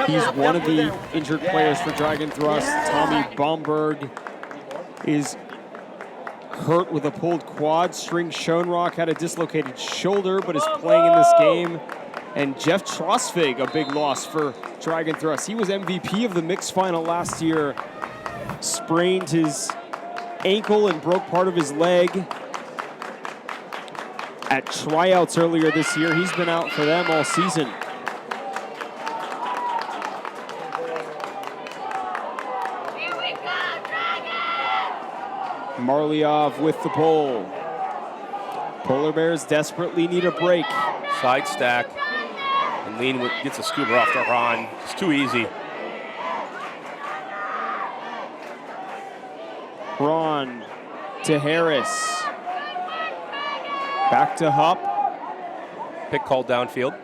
He's one of the injured players for Dragon Thrust. Tommy Bomberg is hurt with a pulled quad. String Schoenrock had a dislocated shoulder, but is playing in this game. And Jeff Trosvig, a big loss for Dragon Thrust. He was MVP of the mixed final last year. Sprained his ankle and broke part of his leg at tryouts earlier this year. He's been out for them all season. Marliov with the pole. Polar Bears desperately need a break. Side stack. And Lean gets a scooper off to Ron. It's too easy. Ron to Harris. Back to Hupp. Pick called downfield.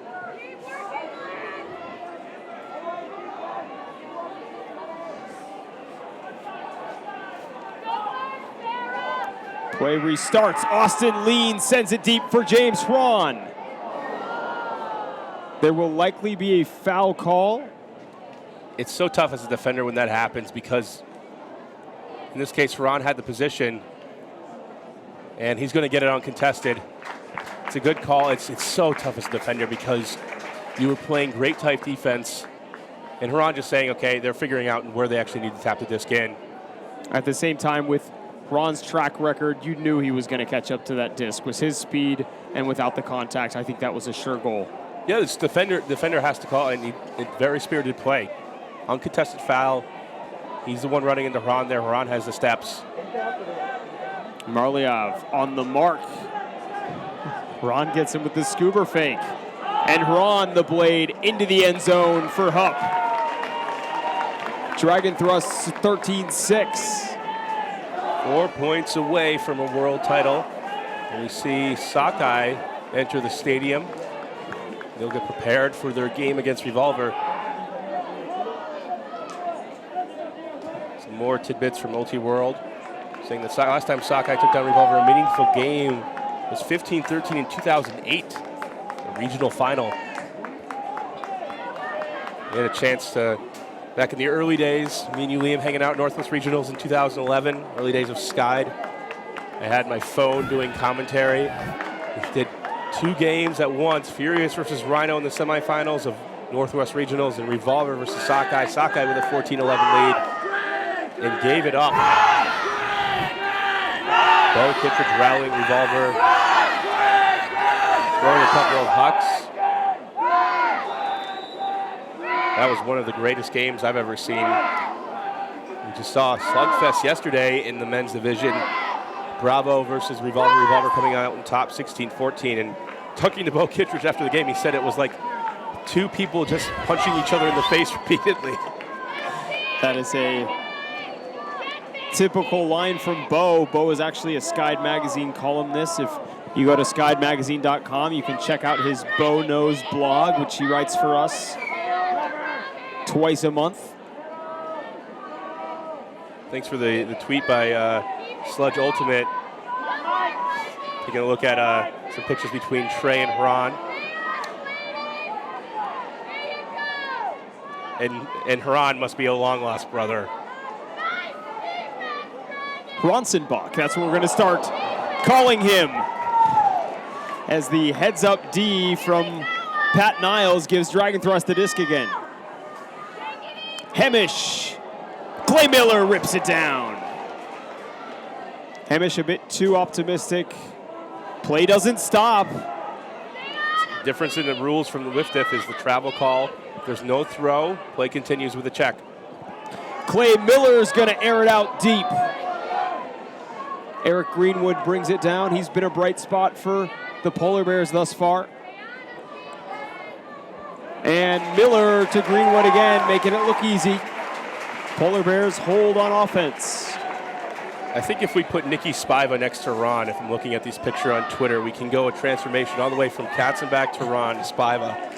Play restarts. Austin Lean sends it deep for James Ron. There will likely be a foul call. It's so tough as a defender when that happens because in this case, Ron had the position and he's going to get it uncontested. It's a good call. It's so tough as a defender because you were playing great type defense and Huron just saying, okay, they're figuring out where they actually need to tap the disc in. At the same time, with Ron's track record, you knew he was going to catch up to that disc. With his speed and without the contact, I think that was a sure goal. Yeah, this defender has to call, and very spirited play. Uncontested foul. He's the one running into Ron there. Ron has the steps. Marliev on the mark. Ron gets him with the scuba fake. And Ron, the blade, into the end zone for Hupp. Dragon thrusts 13-6. 4 points away from a world title. And we see Sockeye enter the stadium. They'll get prepared for their game against Revolver. Some more tidbits from Multi-World, saying that last time Sockeye took down Revolver, a meaningful game, was 15-13 in 2008, the regional final. We had a chance to, back in the early days, me and you, Liam, hanging out Northwest Regionals in 2011, early days of Skyd. I had my phone doing commentary. We did 2 games at once, Furious versus Rhino in the semifinals of Northwest Regionals, and Revolver versus Sockeye. Sockeye with a 14-11 lead, and gave it up. Bo Kittredge rallying Revolver, throwing a couple of hucks. That was one of the greatest games I've ever seen. We just saw a slugfest yesterday in the men's division. Bravo versus Revolver. Revolver coming out in top 16-14. And talking to Bo Kittredge after the game, he said it was like 2 people just punching each other in the face repeatedly. That is a typical line from Bo. Bo is actually a Skyd Magazine columnist. If you go to skydmagazine.com, you can check out his Bo Knows blog, which he writes for us twice a month. Thanks for the tweet by Sludge Ultimate. Taking a look at some pictures between Trey and Haran. And Haran must be a long-lost brother. Ronsenbach, that's what we're going to start calling him. As the heads-up D from Pat Niles gives Dragon Thrust the disc again. Hemish. Clay Miller rips it down. Hemish a bit too optimistic. Play doesn't stop. Difference in the rules from the Whiff-Diff is the travel call. If there's no throw, play continues with a check. Clay Miller's going to air it out deep. Eric Greenwood brings it down. He's been a bright spot for the Polar Bears thus far. And Miller to Greenwood again, making it look easy. Polar Bears hold on offense. I think if we put Nikki Spiva next to Ron, if I'm looking at this picture on Twitter, we can go a transformation all the way from Katzenbach to Ron Spiva.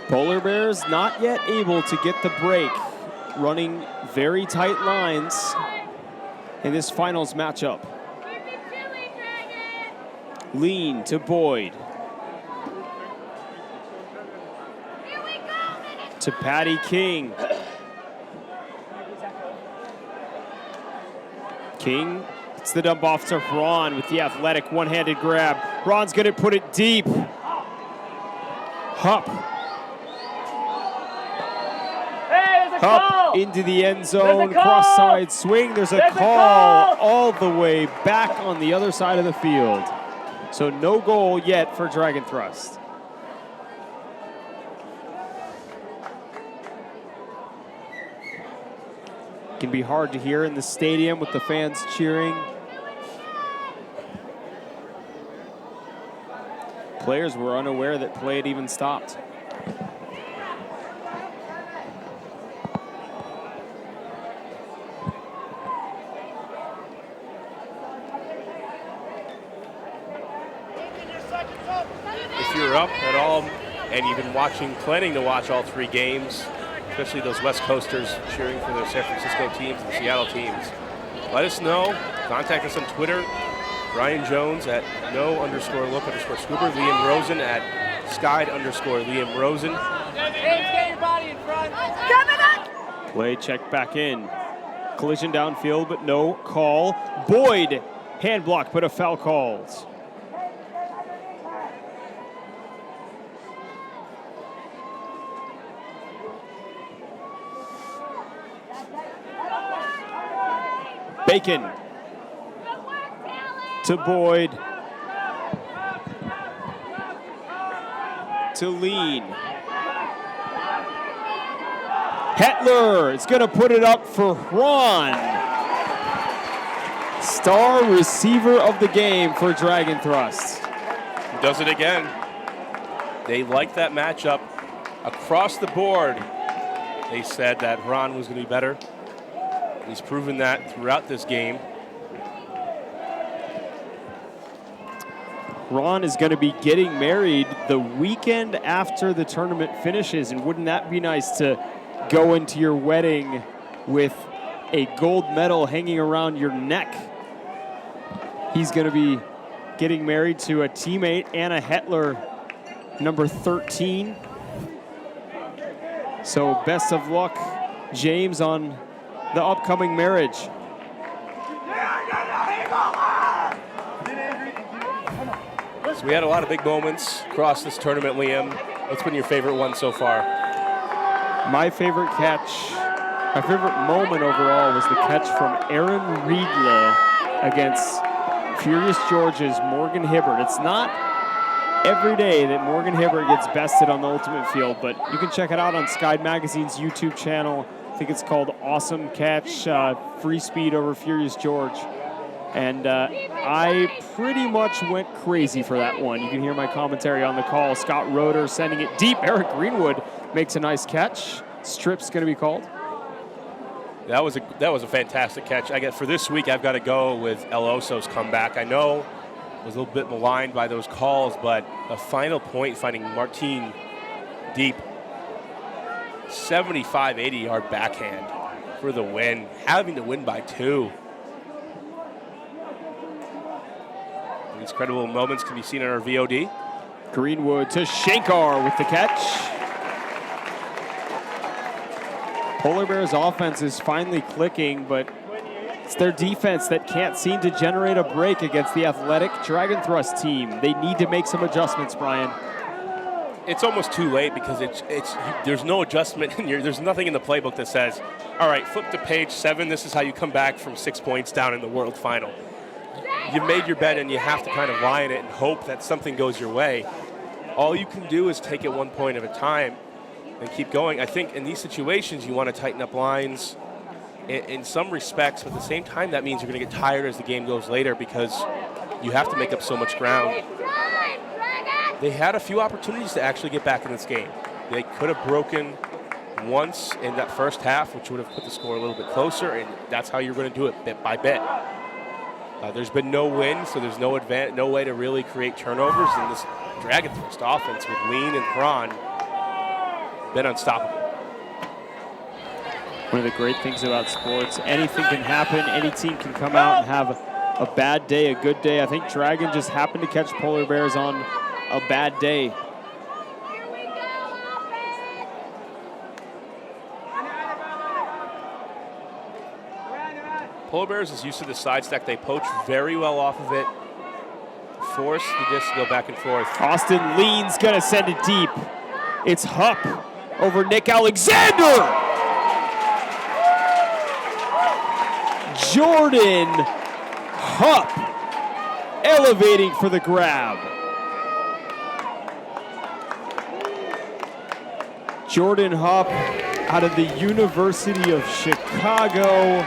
Polar Bears not yet able to get the break, running very tight lines in this finals matchup. Lean to Boyd. To Patty King. King gets the dump off to Ron with the athletic one-handed grab. Ron's gonna put it deep. Hupp. Up into the end zone, cross-side swing. There's a call all the way back on the other side of the field. So no goal yet for Dragon Thrust. It can be hard to hear in the stadium with the fans cheering. Players were unaware that play had even stopped. if you're up at all and you've been planning to watch all 3 games, especially those West Coasters cheering for their San Francisco teams and Seattle teams, let us know. Contact us on Twitter. Brian Jones at @no_look_scuba. Liam Rosen at skied_Liam Rosen. Get your body in front. Play check back in. Collision downfield, but no call. Boyd, hand block, but a foul called. Bacon to Boyd. To Lean. Hetler is going to put it up for Ron. Star receiver of the game for Dragon Thrust. Does it again. They like that matchup across the board. They said that Ron was going to be better. He's proven that throughout this game. Ron is going to be getting married the weekend after the tournament finishes, and wouldn't that be nice to go into your wedding with a gold medal hanging around your neck? He's going to be getting married to a teammate, Anna Hetler, number 13. So best of luck, James, on the upcoming marriage. So we had a lot of big moments across this tournament, Liam. What's been your favorite one so far? My favorite moment overall was the catch from Aaron Riedle against Furious George's Morgan Hibbert. It's not every day that Morgan Hibbert gets bested on the Ultimate Field, but you can check it out on Skied Magazine's YouTube channel. I think it's called Awesome Catch, Free Speed over Furious George. And I pretty much went crazy for that one. You can hear my commentary on the call. Scott Roeder sending it deep. Eric Greenwood makes a nice catch. Strip's going to be called. That was a fantastic catch. I guess for this week, I've got to go with El Oso's comeback. I know it was a little bit maligned by those calls, but a final point finding Martin deep, 75, 80-yard backhand for the win, having to win by 2. These credible moments can be seen in our VOD. Greenwood to Shankar with the catch. Polar Bears offense is finally clicking, but it's their defense that can't seem to generate a break against the athletic Dragon Thrust team. They need to make some adjustments, Brian. It's almost too late because there's no adjustment in there's nothing in the playbook that says, all right, flip to page 7, this is how you come back from 6 points down in the world final. You made your bet and you have to kind of lie in it and hope that something goes your way. All you can do is take it 1 point at a time and keep going. I think in these situations you want to tighten up lines in some respects, but at the same time that means you're going to get tired as the game goes later because you have to make up so much ground. They had a few opportunities to actually get back in this game. They could have broken once in that first half, which would have put the score a little bit closer, and that's how you're going to do it bit by bit. There's been no win, so there's no way to really create turnovers, and this Dragon Thrust offense with Lean and Thrawn been unstoppable. One of the great things about sports, anything can happen. Any team can come out and have a bad day, a good day. I think Dragon just happened to catch Polar Bears on a bad day. Polar Bears is used to the side stack. They poach very well off of it. Force the disc to go back and forth. Austin Lean's going to send it deep. It's Hupp over Nick Alexander. Jordan Hupp elevating for the grab. Jordan Hupp out of the University of Chicago,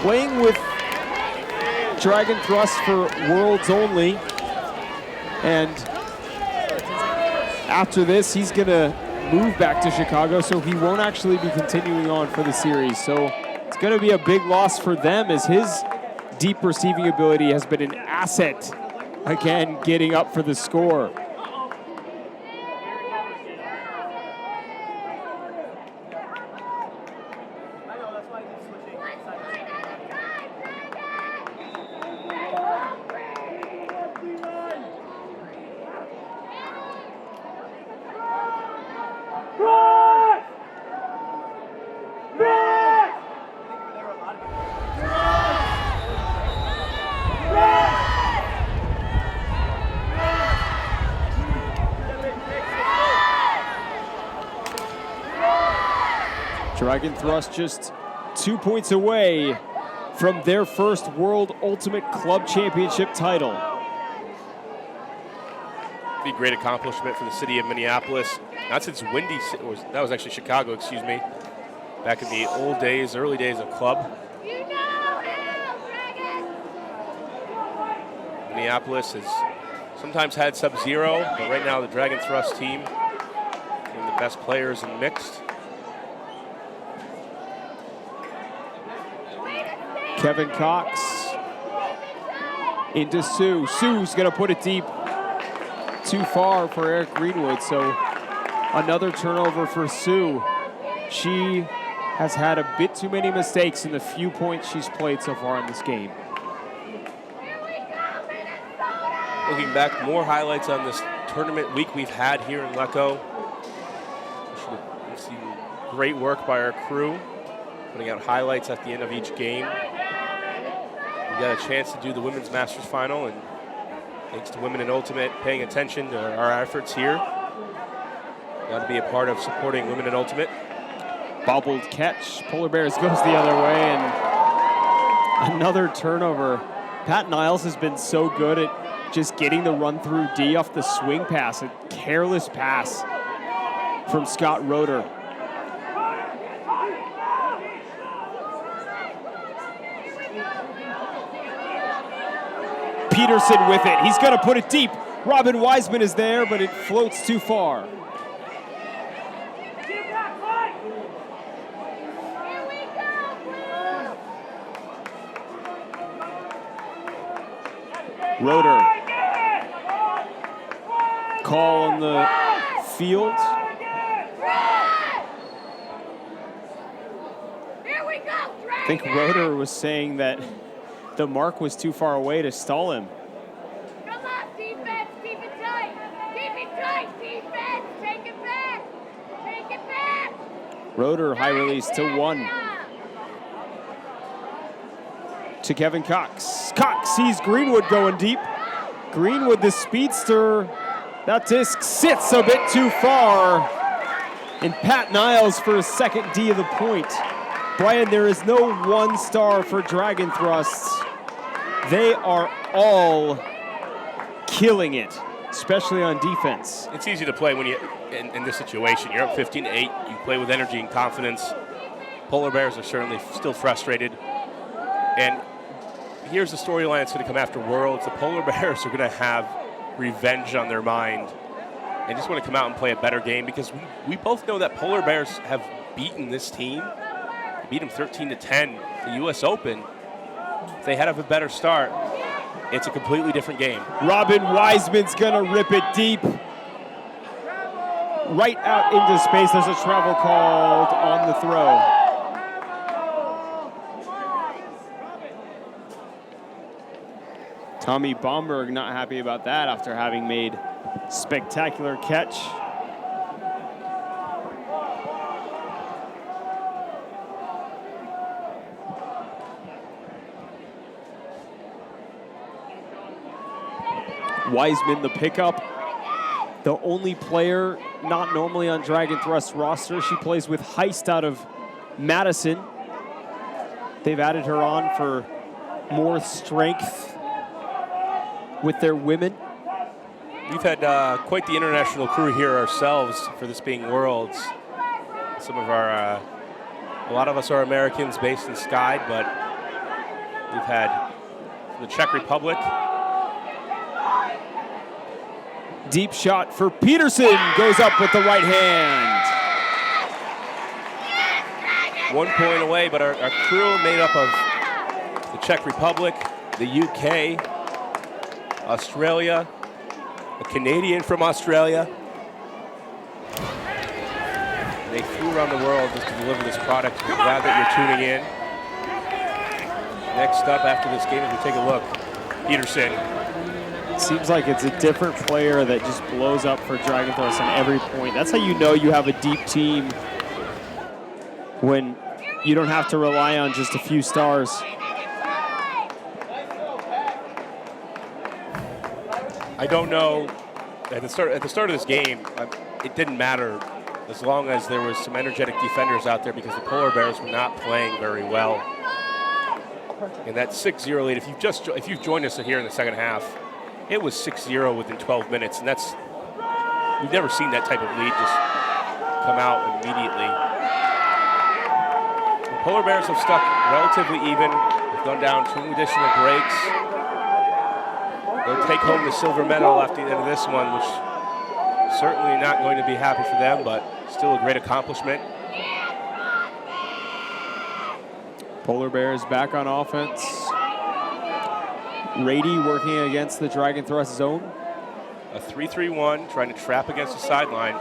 playing with Dragon Thrust for Worlds only. And after this, he's going to move back to Chicago, so he won't actually be continuing on for the series. So it's going to be a big loss for them, as his deep receiving ability has been an asset again getting up for the score. Dragon Thrust just 2 points away from their first World Ultimate Club Championship title. Be a great accomplishment for the city of Minneapolis. Not since that was actually Chicago, excuse me. Back in the old days, early days of club. Minneapolis has sometimes had Sub-Zero, but right now the Dragon Thrust team, one of the best players in mixed. Kevin Cox into Sue. Sue's gonna put it deep. Too far for Eric Greenwood, so another turnover for Sue. She has had a bit too many mistakes in the few points she's played so far in this game. Looking back, more highlights on this tournament week we've had here in Lecco. We've seen great work by our crew, putting out highlights at the end of each game. We got a chance to do the Women's Masters Final, and thanks to Women in Ultimate paying attention to our efforts here. Got to be a part of supporting Women in Ultimate. Bobbled catch. Polar Bears goes the other way, and another turnover. Pat Niles has been so good at just getting the run through D off the swing pass. A careless pass from Scott Roeder. Peterson with it. He's going to put it deep. Robin Wiseman is there, but it floats too far. Roeder. Call on the field. I think Roeder was saying that the mark was too far away to stall him. Come on, defense, keep it tight. Keep it tight, defense. Take it back. Take it back. Roeder high release to 1. To Kevin Cox. Cox sees Greenwood going deep. Greenwood, the speedster. That disc sits a bit too far. And Pat Niles for a second D of the point. Brian, there is no 1 star for Dragon Thrusts. They are all killing it, especially on defense. It's easy to play when you in this situation. You're up 15-8. You play with energy and confidence. Polar Bears are certainly still frustrated. And here's the storyline that's going to come after Worlds. The Polar Bears are going to have revenge on their mind and just want to come out and play a better game, because we both know that Polar Bears have beaten this team. Beat them 13-10, the U.S. Open. If they had a better start, it's a completely different game. Robin Wiseman's gonna rip it deep. Right out into space. There's a travel called on the throw. Tommy Bomberg not happy about that after having made spectacular catch. Wiseman, the pickup. The only player not normally on Dragon Thrust roster. She plays with Heist out of Madison. They've added her on for more strength with their women. We've had quite the international crew here ourselves for this being Worlds. Some of our, a lot of us are Americans based in Skye, but we've had the Czech Republic. Deep shot for Peterson, goes up with the right hand. 1 point away, but our crew made up of the Czech Republic, the UK, Australia, a Canadian from Australia. They flew around the world just to deliver this product. We're glad that you're tuning in. Next up after this game, as we take a look, Peterson. Seems like it's a different player that just blows up for Dragon Thrust on every point. That's how you know you have a deep team, when you don't have to rely on just a few stars. I don't know. At the start of this game, it didn't matter as long as there was some energetic defenders out there, because the Polar Bears were not playing very well. And that 6-0 lead, if you've joined us here in the second half, it was 6-0 within 12 minutes, and we've never seen that type of lead just come out immediately. The Polar Bears have stuck relatively even. They've gone down 2 additional breaks. They'll take home the silver medal after the end of this one, which certainly not going to be happy for them, but still a great accomplishment. Polar Bears back on offense. Rady working against the Dragon Thrust zone. A 3-3-1, trying to trap against the sideline.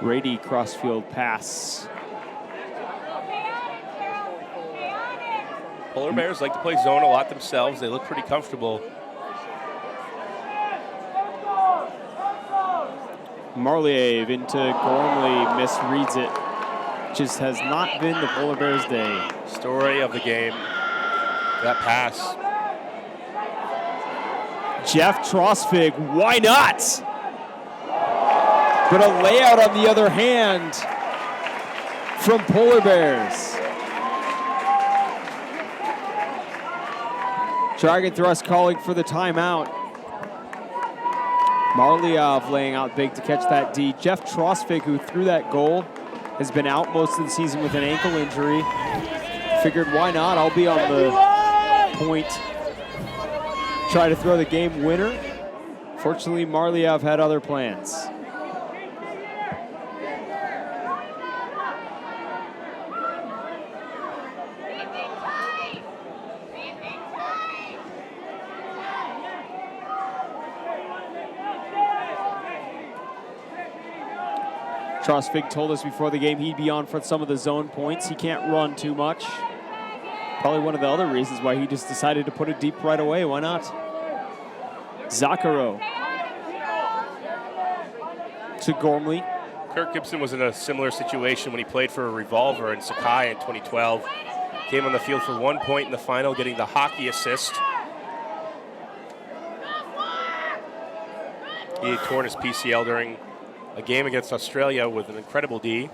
Rady crossfield pass. Polar Bears like to play zone a lot themselves. They look pretty comfortable. Marliev into Gormley, misreads it. Just has not been the Polar Bears' day. Story of the game, that pass. Jeff Trosvig, why not? But a layout on the other hand from Polar Bears. Dragon Thrust calling for the timeout. Marliev laying out big to catch that D. Jeff Trosvig, who threw that goal, has been out most of the season with an ankle injury. Figured, why not? I'll be on the point. Try to throw the game winner. Fortunately, Marliev had other plans. Trosvig told us before the game he'd be on for some of the zone points. He can't run too much. Probably one of the other reasons why he just decided to put it deep right away. Why not? Zaccaro to Gormley. Kirk Gibson was in a similar situation when he played for a Revolver in Sakai in 2012. Came on the field for 1 point in the final, getting the hockey assist. He had torn his PCL during a game against Australia with an incredible D.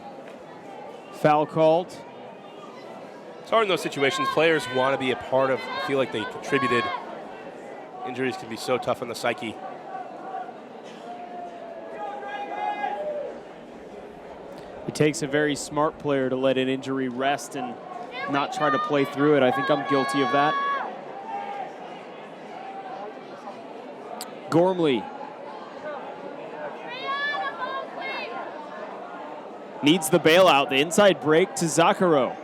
Foul called. It's hard in those situations. Players want to be a part of, feel like they contributed. Injuries can be so tough on the psyche. It takes a very smart player to let an injury rest and not try to play through it. I think I'm guilty of that. Gormley. Needs the bailout, the inside break to Zaccaro.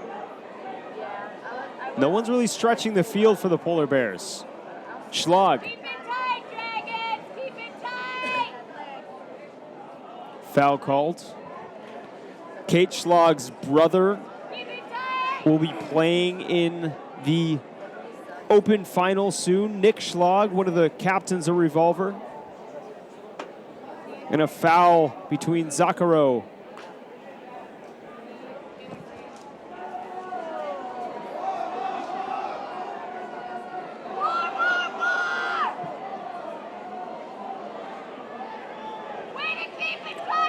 No one's really stretching the field for the Polar Bears. Schlag. Keep it tight, Dragons! Keep it tight! Foul called. Kate Schlag's brother will be playing in the Open final soon. Nick Schlag, one of the captains of Revolver. And a foul between Zaccaro .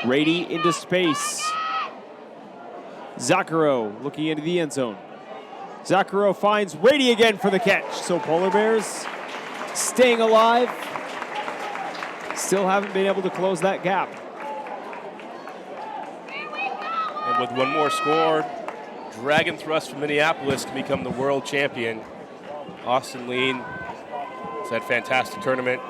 Rady into space. Zaccaro looking into the end zone. Zaccaro finds Rady again for the catch. So Polar Bears staying alive. Still haven't been able to close that gap. And with one more score, Dragon Thrust from Minneapolis can become the world champion. Austin Lean It's that fantastic tournament.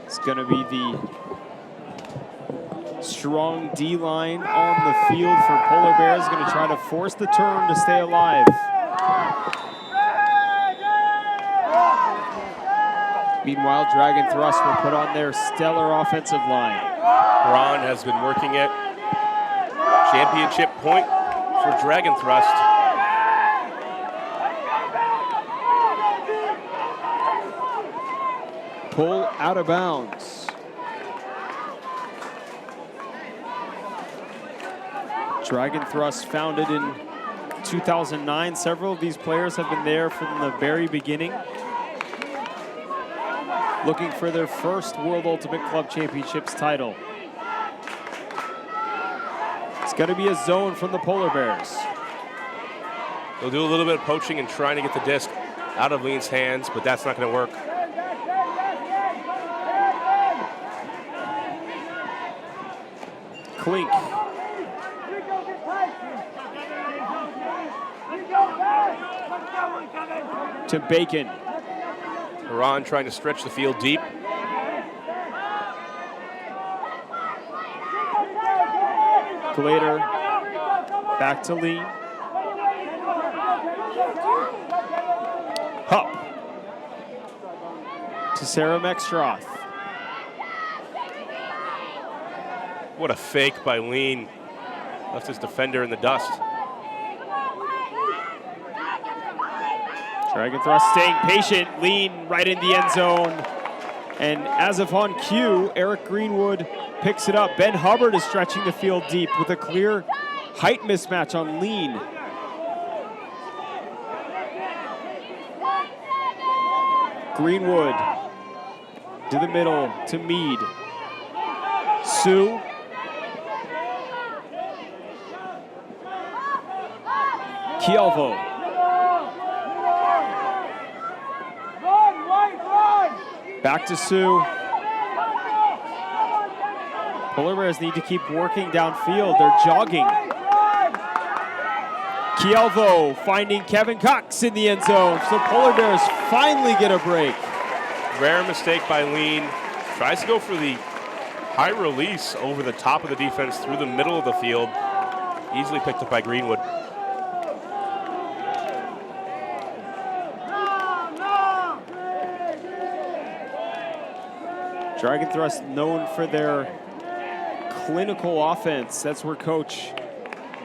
It's going to be the strong D line on the field for Polar Bears. Going to try to force the turn to stay alive. Meanwhile, Dragon Thrust will put on their stellar offensive line. Ron has been working it. Championship point for Dragon Thrust. Pull out of bounds. Dragon Thrust founded in 2009. Several of these players have been there from the very beginning, looking for their first World Ultimate Club Championships title. It's going to be a zone from the Polar Bears. They'll do a little bit of poaching and trying to get the disc out of Lean's hands, but that's not going to work. Klink. To Bacon. Ron trying to stretch the field deep. Glader. Back to Lean. Hupp. To Sarah Mextroth. What a fake by Lean. Left his defender in the dust. Dragon Thrust staying patient. Lean right in the end zone. And as if on cue, Eric Greenwood picks it up. Ben Hubbard is stretching the field deep with a clear height mismatch on Lean. Greenwood to the middle to Mead. Sue. Kielvo. Back to Sue. Polar Bears need to keep working downfield. They're jogging. Kielvo finding Kevin Cox in the end zone. So Polar Bears finally get a break. Rare mistake by Lean. Tries to go for the high release over the top of the defense through the middle of the field. Easily picked up by Greenwood. Dragon Thrust known for their clinical offense. That's where coach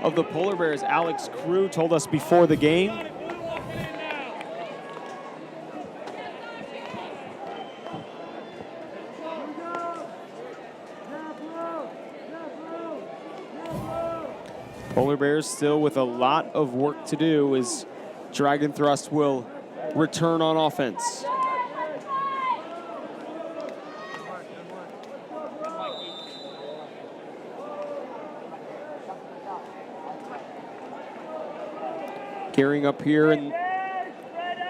of the Polar Bears, Alex Crew, told us before the game. Polar Bears still with a lot of work to do as Dragon Thrust will return on offense. Gearing up here in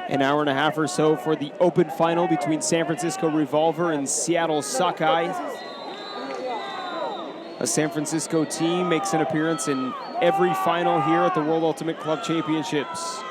an hour and a half or so for the open final between San Francisco Revolver and Seattle Sockeye. A San Francisco team makes an appearance in every final here at the World Ultimate Club Championships.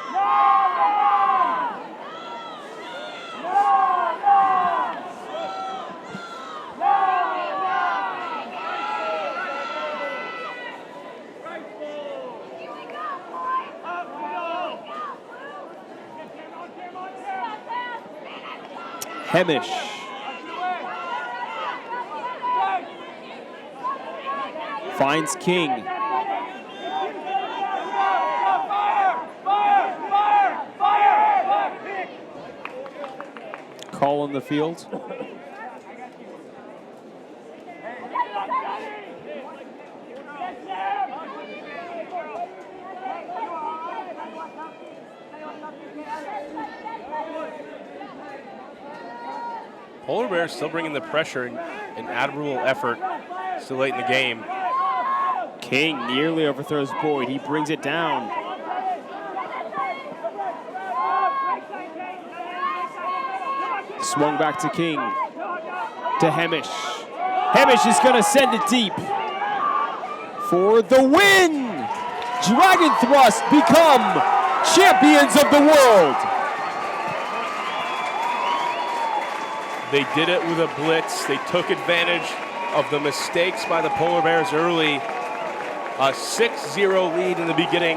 Hemish. Finds King. Call on the field. Polar Bears still bringing the pressure and admirable effort still late in the game. King nearly overthrows Boyd. He brings it down. Swung back to King. To Hemish. Hemish is going to send it deep. For the win! Dragon Thrust become champions of the world. They did it with a blitz. They took advantage of the mistakes by the Polar Bears early. A 6-0 lead in the beginning.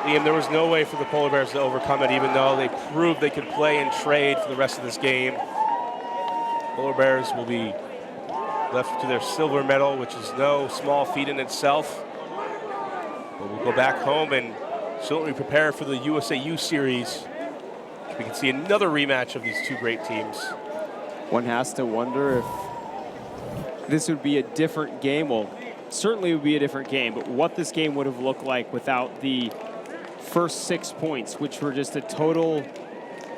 Liam, there was no way for the Polar Bears to overcome it, even though they proved they could play and trade for the rest of this game. Polar Bears will be left to their silver medal, which is no small feat in itself. But we'll go back home and certainly prepare for the USAU series. We can see another rematch of these two great teams. One has to wonder if this would be a different game. Well, certainly it would be a different game, but what this game would have looked like without the first 6 points, which were just a total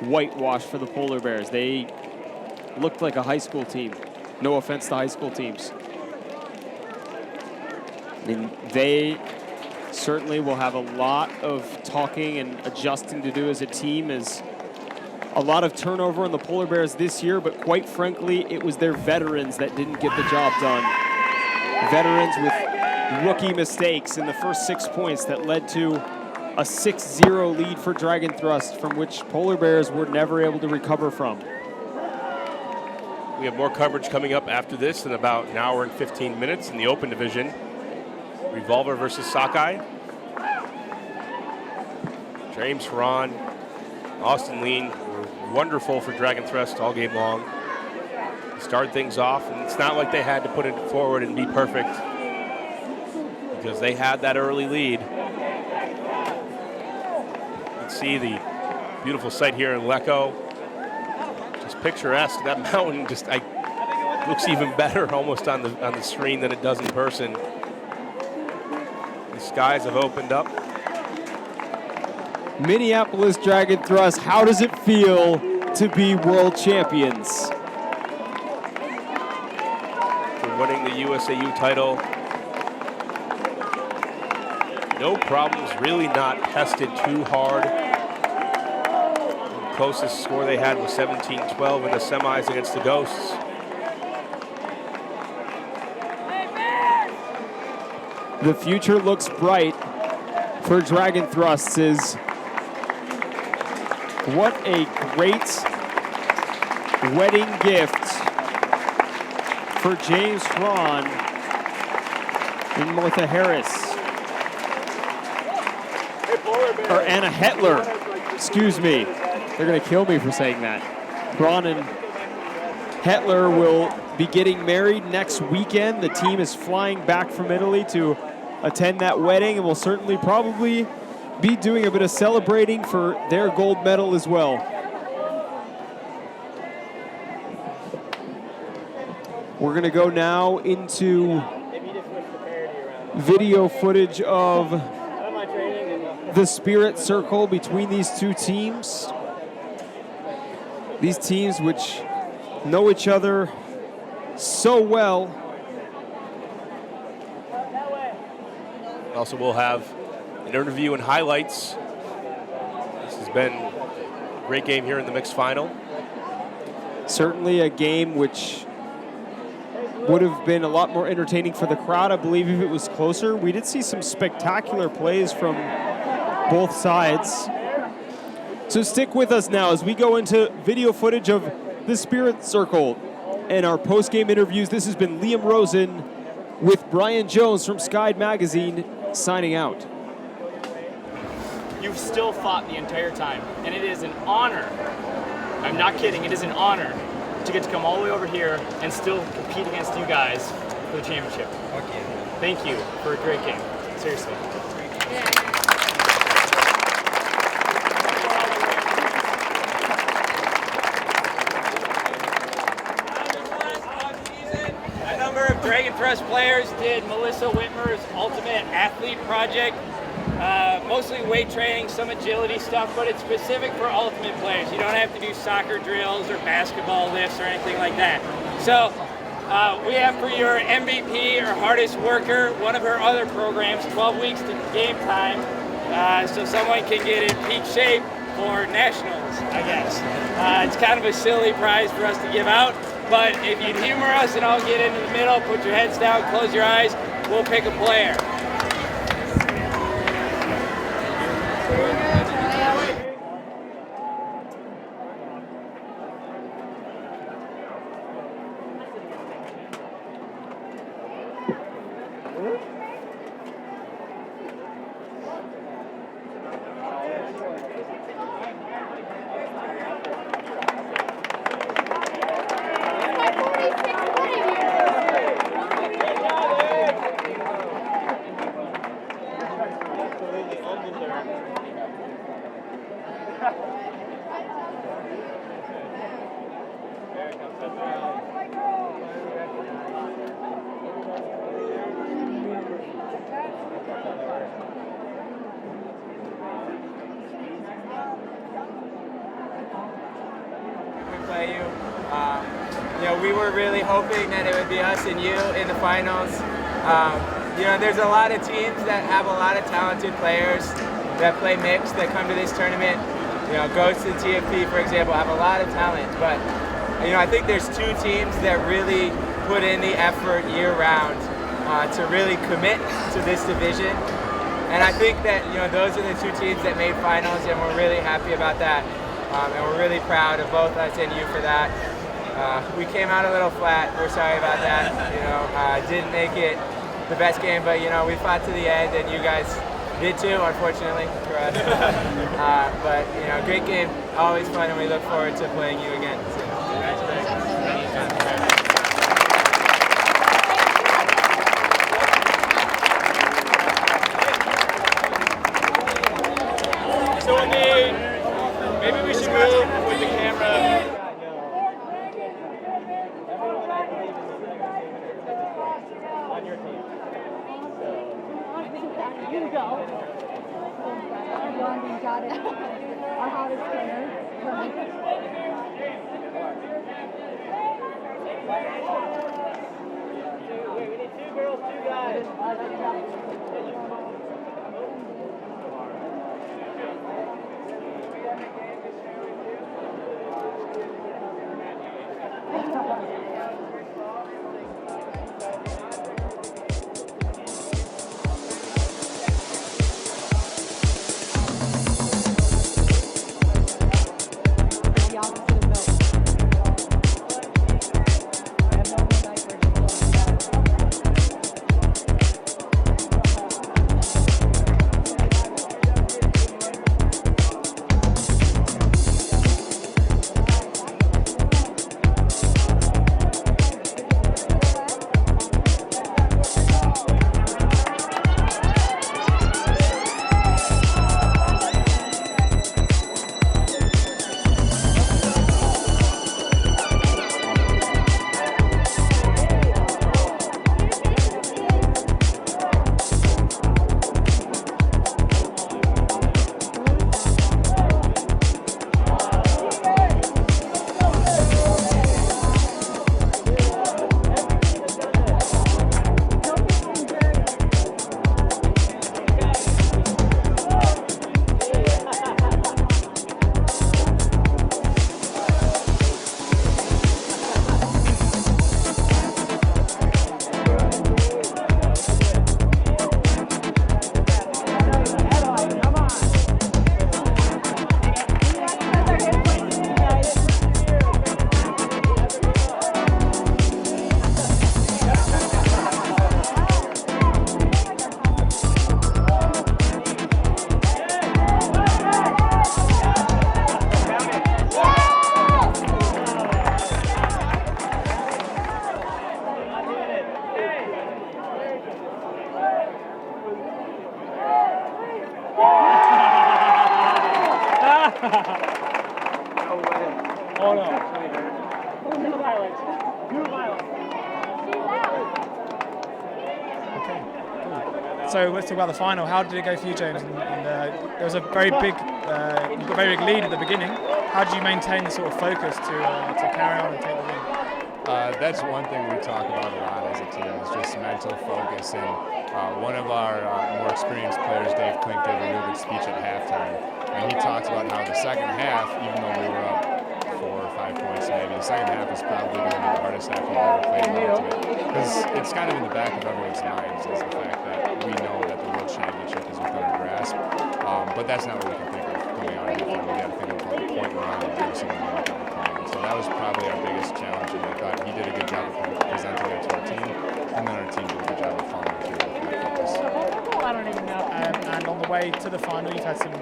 whitewash for the Polar Bears. They looked like a high school team. No offense to high school teams. I mean, they certainly will have a lot of talking and adjusting to do as a team, as a lot of turnover on the Polar Bears this year, but quite frankly, it was their veterans that didn't get the job done. Veterans with rookie mistakes in the first 6 points that led to a 6-0 lead for Dragon Thrust, from which Polar Bears were never able to recover from. We have more coverage coming up after this in about an hour and 15 minutes in the open division. Revolver versus Sockeye. James Huron, Austin Lean were wonderful for Dragon Thrust all game long. They started things off, and it's not like they had to put it forward and be perfect, because they had that early lead. You can see the beautiful sight here in Lecco. Just picturesque. That mountain just looks even better almost on the screen than it does in person. The skies have opened up. Minneapolis Dragon Thrust, how does it feel to be world champions? For winning the USAU title. No problems, really not tested too hard. The closest score they had was 17-12 in the semis against the Ghosts. The future looks bright for Dragon Thrusts. What a great wedding gift for James Huron and Martha Harris. Or Anna Hetler, excuse me. They're gonna kill me for saying that. Huron and Hetler will be getting married next weekend. The team is flying back from Italy to attend that wedding, and will certainly probably be doing a bit of celebrating for their gold medal as well. We're going to go now into video footage of the Spirit Circle between these two teams. These teams which know each other so well. Also, we'll have an interview and highlights. This has been a great game here in the mixed final. Certainly a game which would have been a lot more entertaining for the crowd, I believe, if it was closer. We did see some spectacular plays from both sides. So stick with us now as we go into video footage of the Spirit Circle and our post-game interviews. This has been Liam Rosen with Brian Jones from Skyd Magazine signing out. You've still fought the entire time, and it is an honor. I'm not kidding, it is an honor to get to come all the way over here and still compete against you guys for the championship. Thank you for a great game. Seriously. A number of Dragon Thrust players did Melissa Whitmer's Ultimate Athlete Project mostly weight training, some agility stuff, but it's specific for ultimate players. You don't have to do soccer drills or basketball lifts or anything like that. So we have for your MVP or hardest worker, one of her other programs, 12 weeks to game time, so someone can get in peak shape for nationals, I guess. It's kind of a silly prize for us to give out, but if you'd humor us and I'll get into the middle, put your heads down, close your eyes, we'll pick a player. We were really hoping that it would be us and you in the finals. There's a lot of teams that have a lot of talented players that play mixed that come to this tournament. Ghosts and TFP, for example, have a lot of talent, but I think there's two teams that really put in the effort year-round to really commit to this division, and I think that those are the two teams that made finals, and we're really happy about that, and we're really proud of both us and you for that. We came out a little flat. We're sorry about that. Didn't make it the best game, but we fought to the end, and you guys did too, unfortunately for us. But great game, always fun, and we look forward to playing you again soon. So maybe we should move with the camera. You go. Got it. Our hottest trainer. Wait, we need 2 girls, 2 guys. Oh no. No violence. No violence. So let's talk about the final. How did it go for you, James? There was a very big, you got a very big lead at the beginning. How did you maintain the sort of focus to carry on and take the win? That's one thing we talk about a lot as a team is just mental focus. And one of our more experienced players, Dave Klink, gave a real good speech at halftime. And he talked about how the second half, even though we were up 4 or 5 points maybe, the second half was probably going to be the hardest half we've ever played in Ultimate. Because it's kind of in the back of everyone's minds is the fact that we know that the World Championship is within our grasp. But that's not what we can think of coming out of the final. We got to think of the point we're on and every single moment that we're playing. So that was probably our biggest challenge, and I thought he did a good job of presenting it to our team, and then our team did a good job of following through with that focus. I don't even know. And on the way to the final, you've had some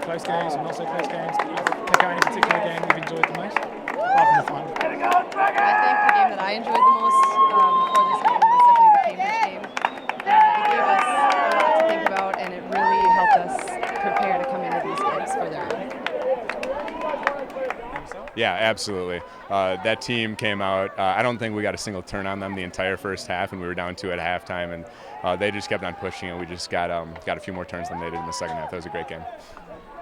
close games, some not so close games. Can you pick out any particular game you've enjoyed the most, apart from the final? I think the game that I enjoyed the most before this game was definitely the Cambridge game. It gave us a lot to think about, and it really helped us prepare to come into these games further on. Yeah, absolutely. That team came out. I don't think we got a single turn on them the entire first half, and we were down 2 at halftime, and they just kept on pushing, and we just got a few more turns than they did in the second half. That was a great game.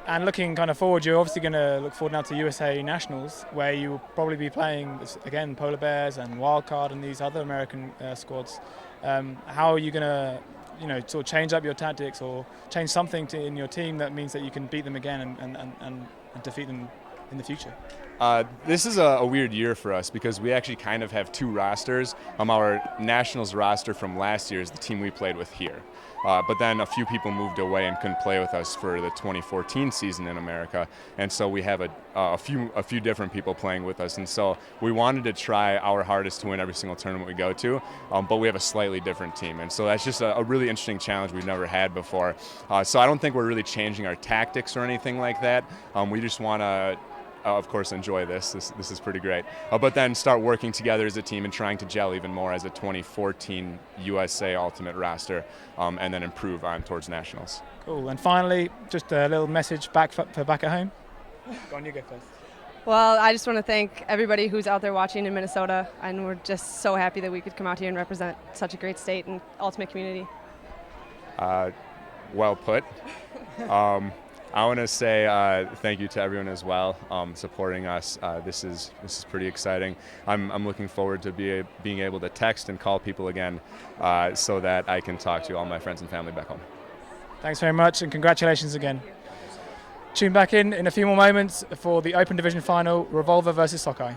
And looking kind of forward, you're obviously going to look forward now to USA Nationals, where you will probably be playing, again, Polar Bears and Wildcard and these other American squads. How are you going to, sort of change up your tactics or change something in your team that means that you can beat them again and defeat them in the future? This is a weird year for us because we actually kind of have 2 rosters. Our Nationals roster from last year is the team we played with here. But then a few people moved away and couldn't play with us for the 2014 season in America, and so we have a few different people playing with us. And so we wanted to try our hardest to win every single tournament we go to, but we have a slightly different team, and so that's just a really interesting challenge we've never had before. So I don't think we're really changing our tactics or anything like that. We just want to. Of course, enjoy this. This is pretty great. But then start working together as a team and trying to gel even more as a 2014 USA Ultimate roster, and then improve on towards Nationals. Cool. And finally, just a little message back at home. Go on, you go first. Well, I just want to thank everybody who's out there watching in Minnesota, and we're just so happy that we could come out here and represent such a great state and Ultimate community. Well put. I want to say thank you to everyone as well supporting us. This is pretty exciting. I'm looking forward to being able to text and call people again so that I can talk to all my friends and family back home. Thanks very much, and congratulations again. Tune back in a few more moments for the Open Division final, Revolver versus Sockeye.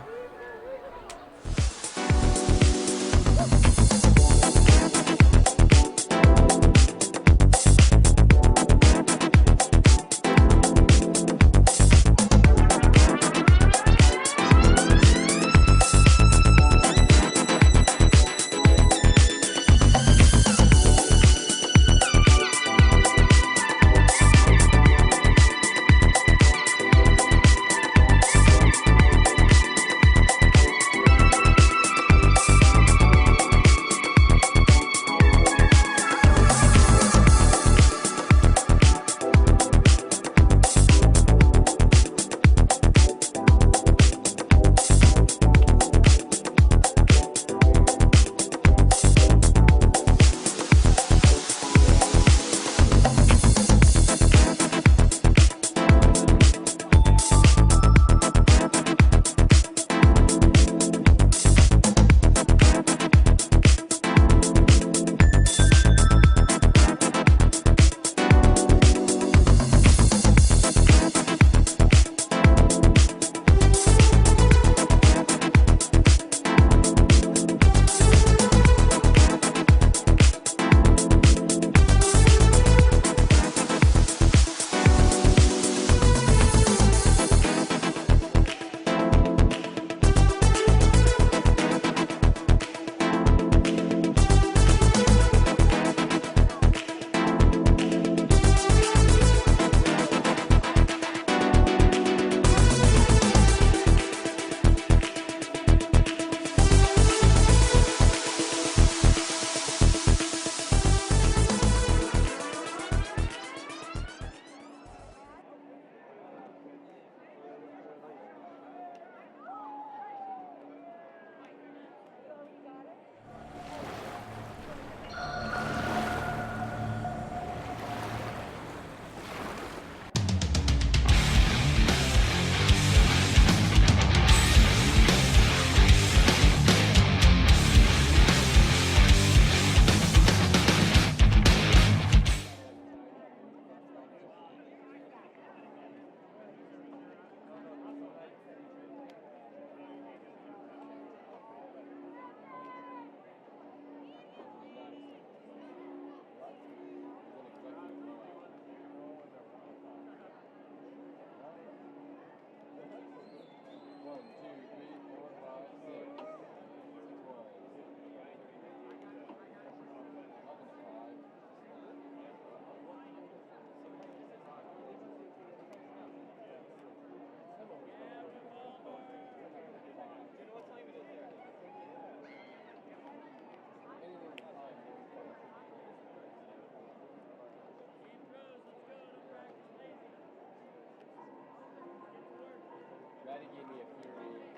Maddie gave me a Fury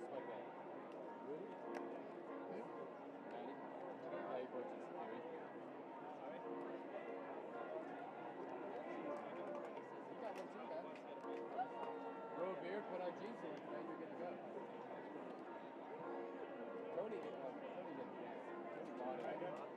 sweatband. Really? Maddie? How you purchased Fury? Sorry? You got one too, man. Grow a beard, put on jeans, and then you're good to go. Tony did. Tony bought it.